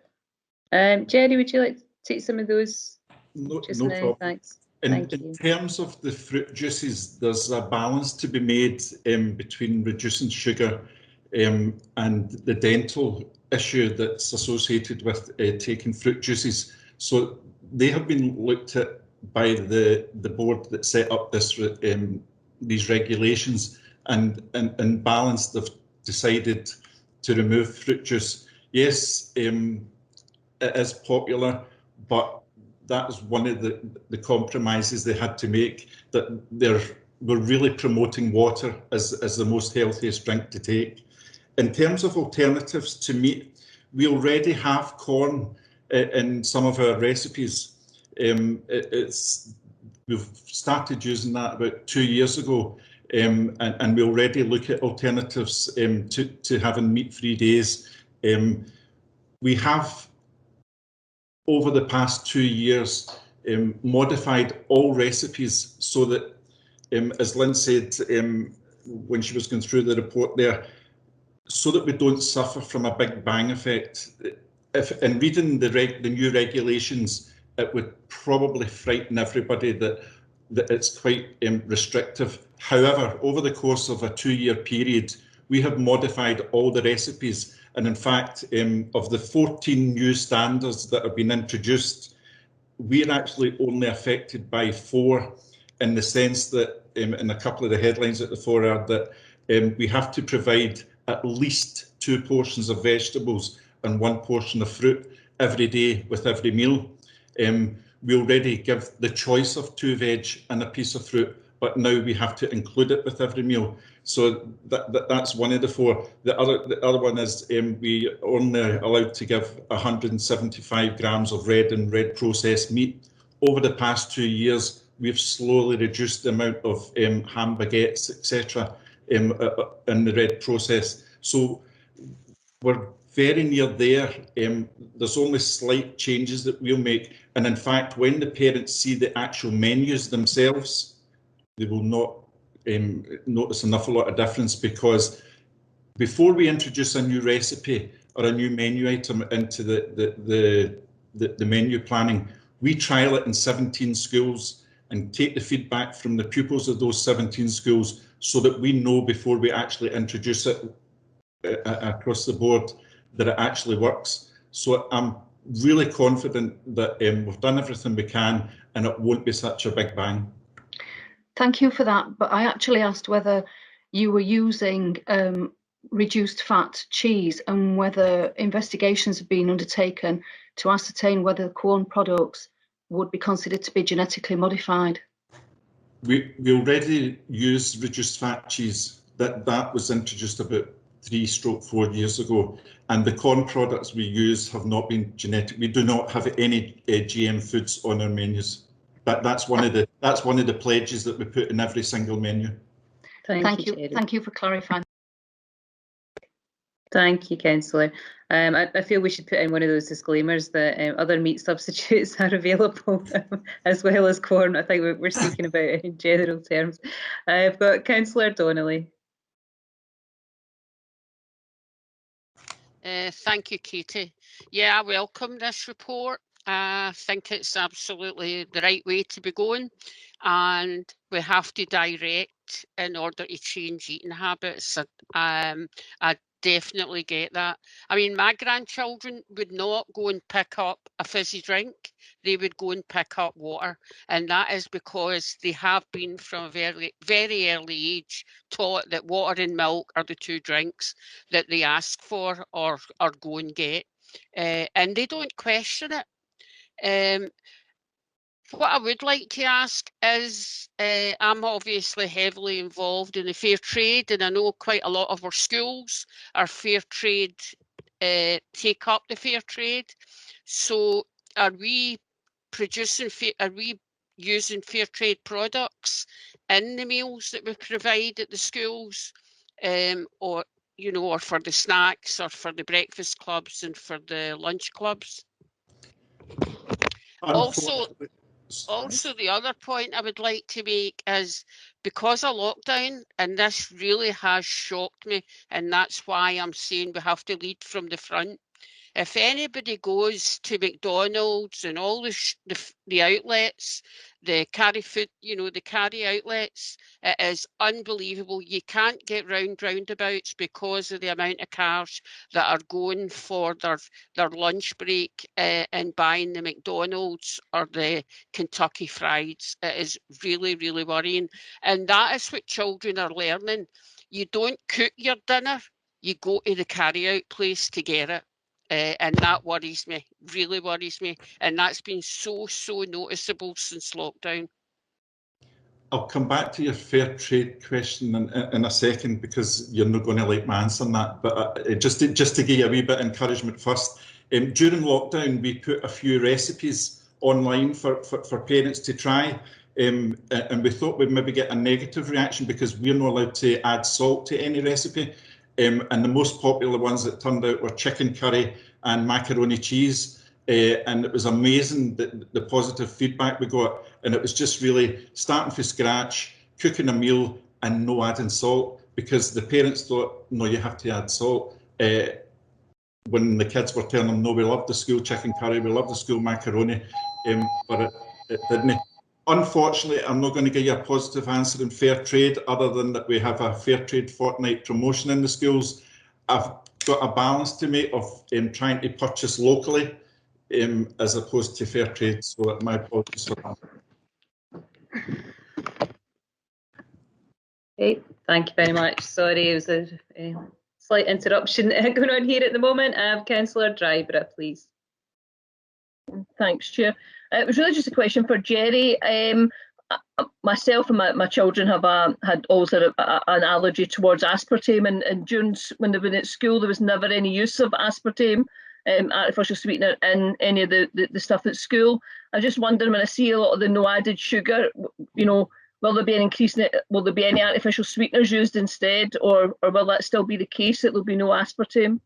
Jerry, would you like to take some of those? No now? problem. Thanks. In terms of the fruit juices, there's a balance to be made between reducing sugar and the dental issue that's associated with taking fruit juices. So they have been looked at by the board that set up this these regulations, and balanced, they've decided to remove fruit juice. Yes, it is popular, but that is one of the compromises they had to make, that we're really promoting water as the most healthiest drink to take. In terms of alternatives to meat, we already have corn in some of our recipes. We've started using that about 2 years ago, and we already look at alternatives to having meat-free days. We have, over the past 2 years, modified all recipes so that, as Lynn said when she was going through the report there, so that we don't suffer from a big bang effect. In reading the new regulations, it would probably frighten everybody that it's quite restrictive. However, over the course of a 2-year period, we have modified all the recipes. And in fact, of the 14 new standards that have been introduced, we're actually only affected by 4, in the sense that, in a couple of the headlines at the fore are that we have to provide at least 2 portions of vegetables and 1 portion of fruit every day with every meal. We already give the choice of 2 veg and a piece of fruit, but now we have to include it with every meal. So that's one of the 4. The other one is we only allowed to give 175 grams of red and red processed meat. Over the past 2 years, we've slowly reduced the amount of ham baguettes, etc., in the red process. So we're very near there. There's only slight changes that we'll make. And in fact, when the parents see the actual menus themselves, they will not notice an awful lot of difference, because before we introduce a new recipe or a new menu item into the menu planning, we trial it in 17 schools and take the feedback from the pupils of those 17 schools, so that we know before we actually introduce it across the board that it actually works. So I'm really confident that we've done everything we can and it won't be such a big bang. Thank you for that, but I actually asked whether you were using reduced fat cheese and whether investigations have been undertaken to ascertain whether corn products would be considered to be genetically modified. we already use reduced fat cheese. That was introduced about 3-4 years ago, and the corn products we use have not been genetic. We do not have any GM foods on our menus. That's one of the pledges that we put in every single menu. Thank you. Thank you for clarifying. Thank you, Councillor. I feel we should put in one of those disclaimers that other meat substitutes are available as well as corn. I think we're speaking about it in general terms. I've got Councillor Donnelly. Thank you, Katie. Yeah, I welcome this report. I think it's absolutely the right way to be going, and we have to direct in order to change eating habits. I definitely get that. I mean, my grandchildren would not go and pick up a fizzy drink. They would go and pick up water, and that is because they have been from a very, very early age taught that water and milk are the two drinks that they ask for or go and get, and they don't question it. What I would like to ask is, I'm obviously heavily involved in the fair trade, and I know quite a lot of our schools are fair trade, take up the fair trade. So are we using fair trade products in the meals that we provide at the schools, or for the snacks or for the breakfast clubs and for the lunch clubs? Also, the other point I would like to make is, because of lockdown, and this really has shocked me, and that's why I'm saying we have to lead from the front. If anybody goes to McDonald's and all the outlets, the carry food, the carry outlets, it is unbelievable. You can't get round roundabouts because of the amount of cars that are going for their lunch break and buying the McDonald's or the Kentucky Frieds. It is really, really worrying. And that is what children are learning. You don't cook your dinner, you go to the carry-out place to get it. And that worries me, really worries me. And that's been so noticeable since lockdown. I'll come back to your fair trade question in a second, because you're not going to like my answer on that. But just to give you a wee bit of encouragement first, during lockdown, we put a few recipes online for parents to try. And we thought we'd maybe get a negative reaction because we're not allowed to add salt to any recipe. And the most popular ones that turned out were chicken curry and macaroni cheese. And it was amazing the positive feedback we got. And it was just really starting from scratch, cooking a meal and no adding salt, because the parents thought, no, you have to add salt. When the kids were telling them, no, we love the school chicken curry, we love the school macaroni, but it didn't. Unfortunately, I'm not going to give you a positive answer in fair trade, other than that we have a fair trade fortnight promotion in the schools. I've got a balance to make of trying to purchase locally as opposed to fair trade, so my apologies for that. Okay, thank you very much. Sorry, it was a slight interruption going on here at the moment. Councillor Dryborough, please. Thanks, Chair. It was really just a question for Jerry. Myself and my children have always had an allergy towards aspartame, and during when they've been at school, there was never any use of aspartame, artificial sweetener, in any of the stuff at school. I'm just wondering, when I see a lot of the no added sugar, will there be an increase in it? Will there be any artificial sweeteners used instead, or will that still be the case, that there'll be no aspartame?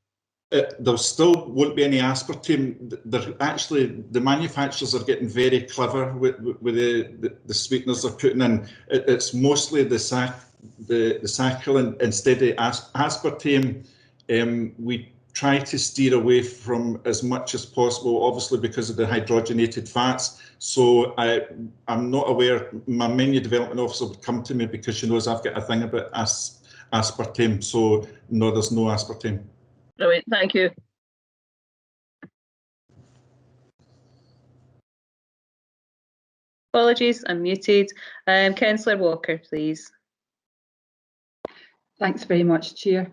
There still won't be any aspartame. Actually, the manufacturers are getting very clever with the sweeteners they're putting in. It's mostly the saccharine instead of aspartame. We try to steer away from as much as possible, obviously because of the hydrogenated fats. So I'm not aware. My menu development officer would come to me because she knows I've got a thing about aspartame. So no, there's no aspartame. Brilliant, thank you. Apologies, I'm muted. Councillor Walker, please. Thanks very much, Chair.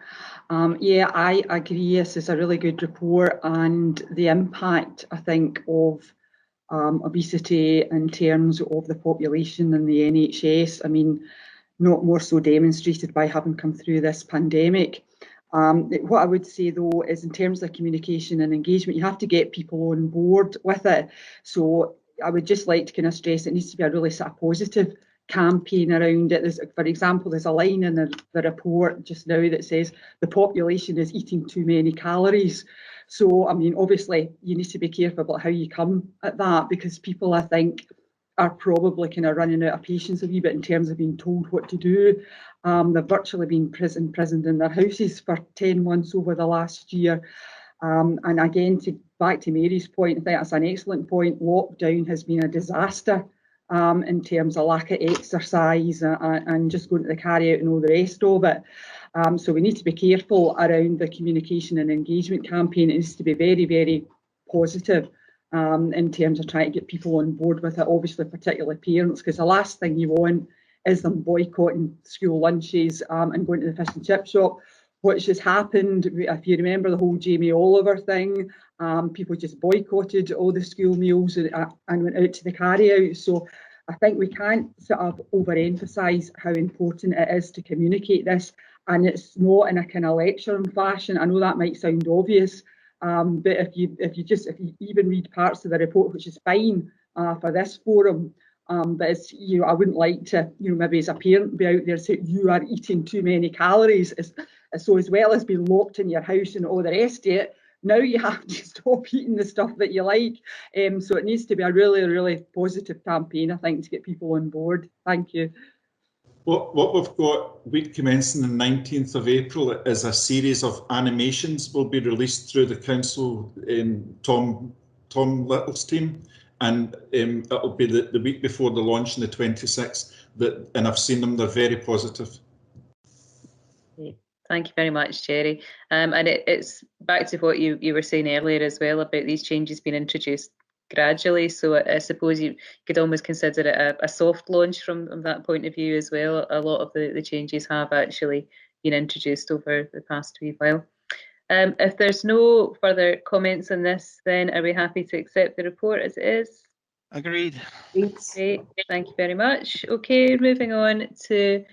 Yeah, I agree. This is a really good report, and the impact, I think, of obesity in terms of the population and the NHS. I mean, not more so demonstrated by having come through this pandemic. What I would say though is in terms of communication and engagement, you have to get people on board with it. So I would just like to kind of stress it needs to be a really sort of positive campaign around it. For example, there's a line in the report just now that says the population is eating too many calories. So, I mean, obviously you need to be careful about how you come at that, because people, I think, are probably kind of running out of patience a wee bit in terms of being told what to do. They've virtually been imprisoned in their houses for 10 months over the last year. And again, back to Mary's point, I think that's an excellent point. Lockdown has been a disaster in terms of lack of exercise and just going to the carry out and all the rest of it. So we need to be careful around the communication and engagement campaign. It needs to be very, very positive in terms of trying to get people on board with it, obviously particularly parents, because the last thing you want is them boycotting school lunches and going to the fish and chip shop, which has happened. If you remember the whole Jamie Oliver thing, people just boycotted all the school meals and went out to the carry out. So I think we can't sort of overemphasise how important it is to communicate this, and it's not in a kind of lecturing fashion. I know that might sound obvious, but if you even read parts of the report, which is fine for this forum, but it's, I wouldn't like to, maybe as a parent be out there and say you are eating too many calories. So as well as being locked in your house and all the rest of it, now you have to stop eating the stuff that you like. So it needs to be a really, really positive campaign, I think, to get people on board. Thank you. What we've got week commencing the 19th of April is a series of animations will be released through the council in Tom Little's team, and it'll be the week before the launch on the 26th. And I've seen them; they're very positive. Thank you very much, Jerry. And it's back to what you were saying earlier as well about these changes being introduced gradually. So I suppose you could almost consider it a soft launch from that point of view as well. A lot of the changes have actually been introduced over the past wee while. If there's no further comments on this, then are we happy to accept the report as it is? Agreed. Great, thank you very much. Okay, moving on to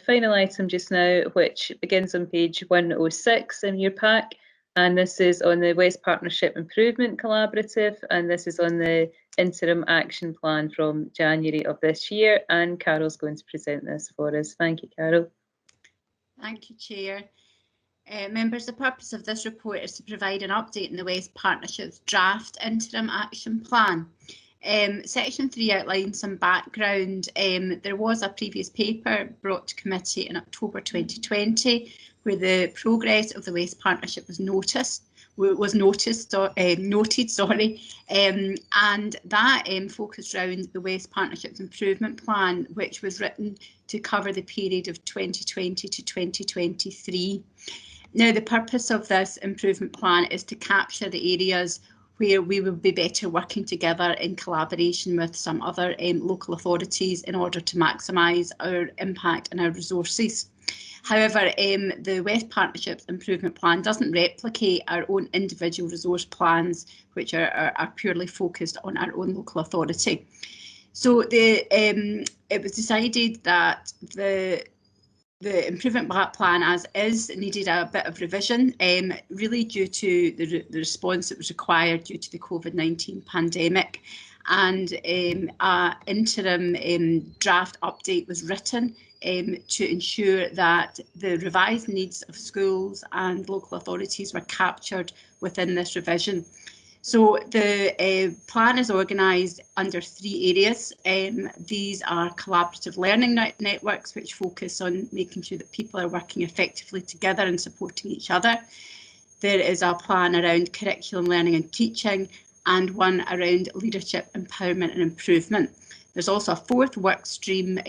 final item just now, which begins on page 106 in your pack, and this is on the West Partnership Improvement Collaborative, and this is on the interim action plan from January of this year, and Carol's going to present this for us. Thank you, Carol. Thank you, Chair. Members, the purpose of this report is to provide an update on the West Partnership's draft interim action plan. Section 3 outlines some background. There was a previous paper brought to committee in October 2020 where the progress of the West Partnership was noted, and that focused around the West Partnership's improvement plan, which was written to cover the period of 2020 to 2023. Now, the purpose of this improvement plan is to capture the areas where we will be better working together in collaboration with some other local authorities in order to maximise our impact and our resources. However, the West Partnership's improvement plan doesn't replicate our own individual resource plans, which are purely focused on our own local authority. So it was decided that the improvement plan as is needed a bit of revision, really due to the response that was required due to the COVID-19 pandemic, and an interim draft update was written to ensure that the revised needs of schools and local authorities were captured within this revision. So the plan is organised under 3 areas. These are collaborative learning networks, which focus on making sure that people are working effectively together and supporting each other. There is a plan around curriculum learning and teaching, and one around leadership, empowerment and improvement. There's also a 4th work stream,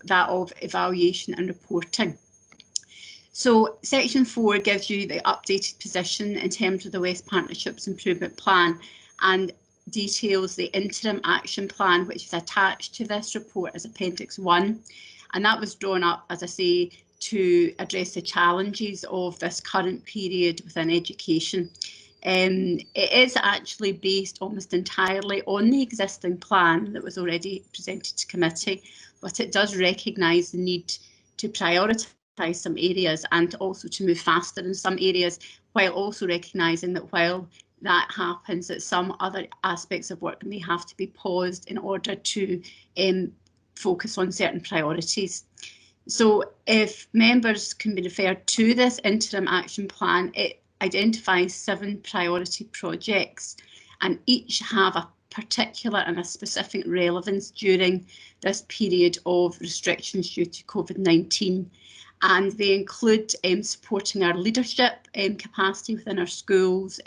that of evaluation and reporting. So section 4 gives you the updated position in terms of the West Partnership's improvement plan and details the interim action plan, which is attached to this report as Appendix 1. And that was drawn up, as I say, to address the challenges of this current period within education. It is actually based almost entirely on the existing plan that was already presented to committee, but it does recognise the need to prioritise some areas and also to move faster in some areas, while also recognising that while that happens, that some other aspects of work may have to be paused in order to focus on certain priorities. So if members can be referred to this interim action plan, it identifies 7 priority projects, and each have a particular and a specific relevance during this period of restrictions due to COVID-19. And they include supporting our leadership capacity within our schools,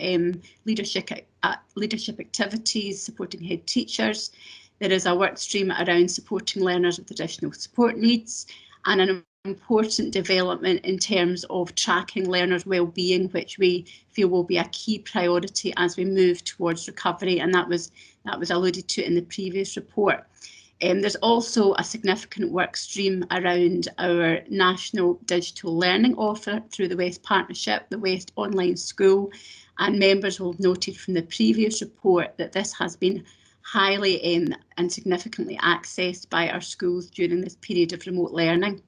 leadership activities, supporting head teachers. There is a work stream around supporting learners with additional support needs, and an important development in terms of tracking learners' wellbeing, which we feel will be a key priority as we move towards recovery, and that was alluded to in the previous report. There's also a significant work stream around our national digital learning offer through the West Partnership, the West Online School, and members will have noted from the previous report that this has been highly and significantly accessed by our schools during this period of remote learning.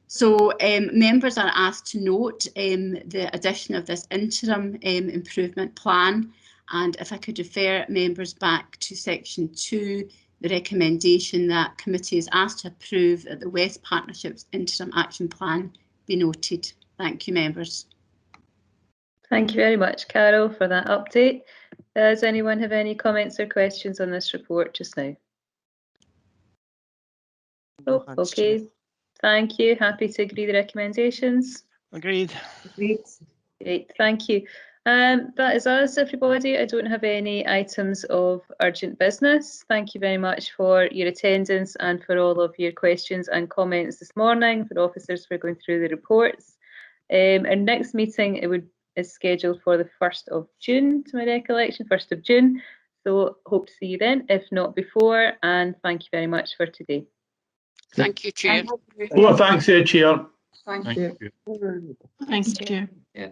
So members are asked to note the addition of this interim improvement plan, and if I could refer members back to section 2, the recommendation that committee is asked to approve that the West Partnership's interim action plan be noted. Thank you, members. Thank you very much, Carol, for that update. Does anyone have any comments or questions on this report just now? Oh, okay. Thank you. Happy to agree the recommendations. Agreed. Agreed. Great, thank you. That is us, everybody. I don't have any items of urgent business. Thank you very much for your attendance and for all of your questions and comments this morning, for officers for going through the reports. Our next meeting is scheduled for the 1st of June, to my recollection, 1st of June. So hope to see you then, if not before, and thank you very much for today. Thank you, Chair. Well, thanks, Chair. Thank you. Thanks, Chair. Yeah.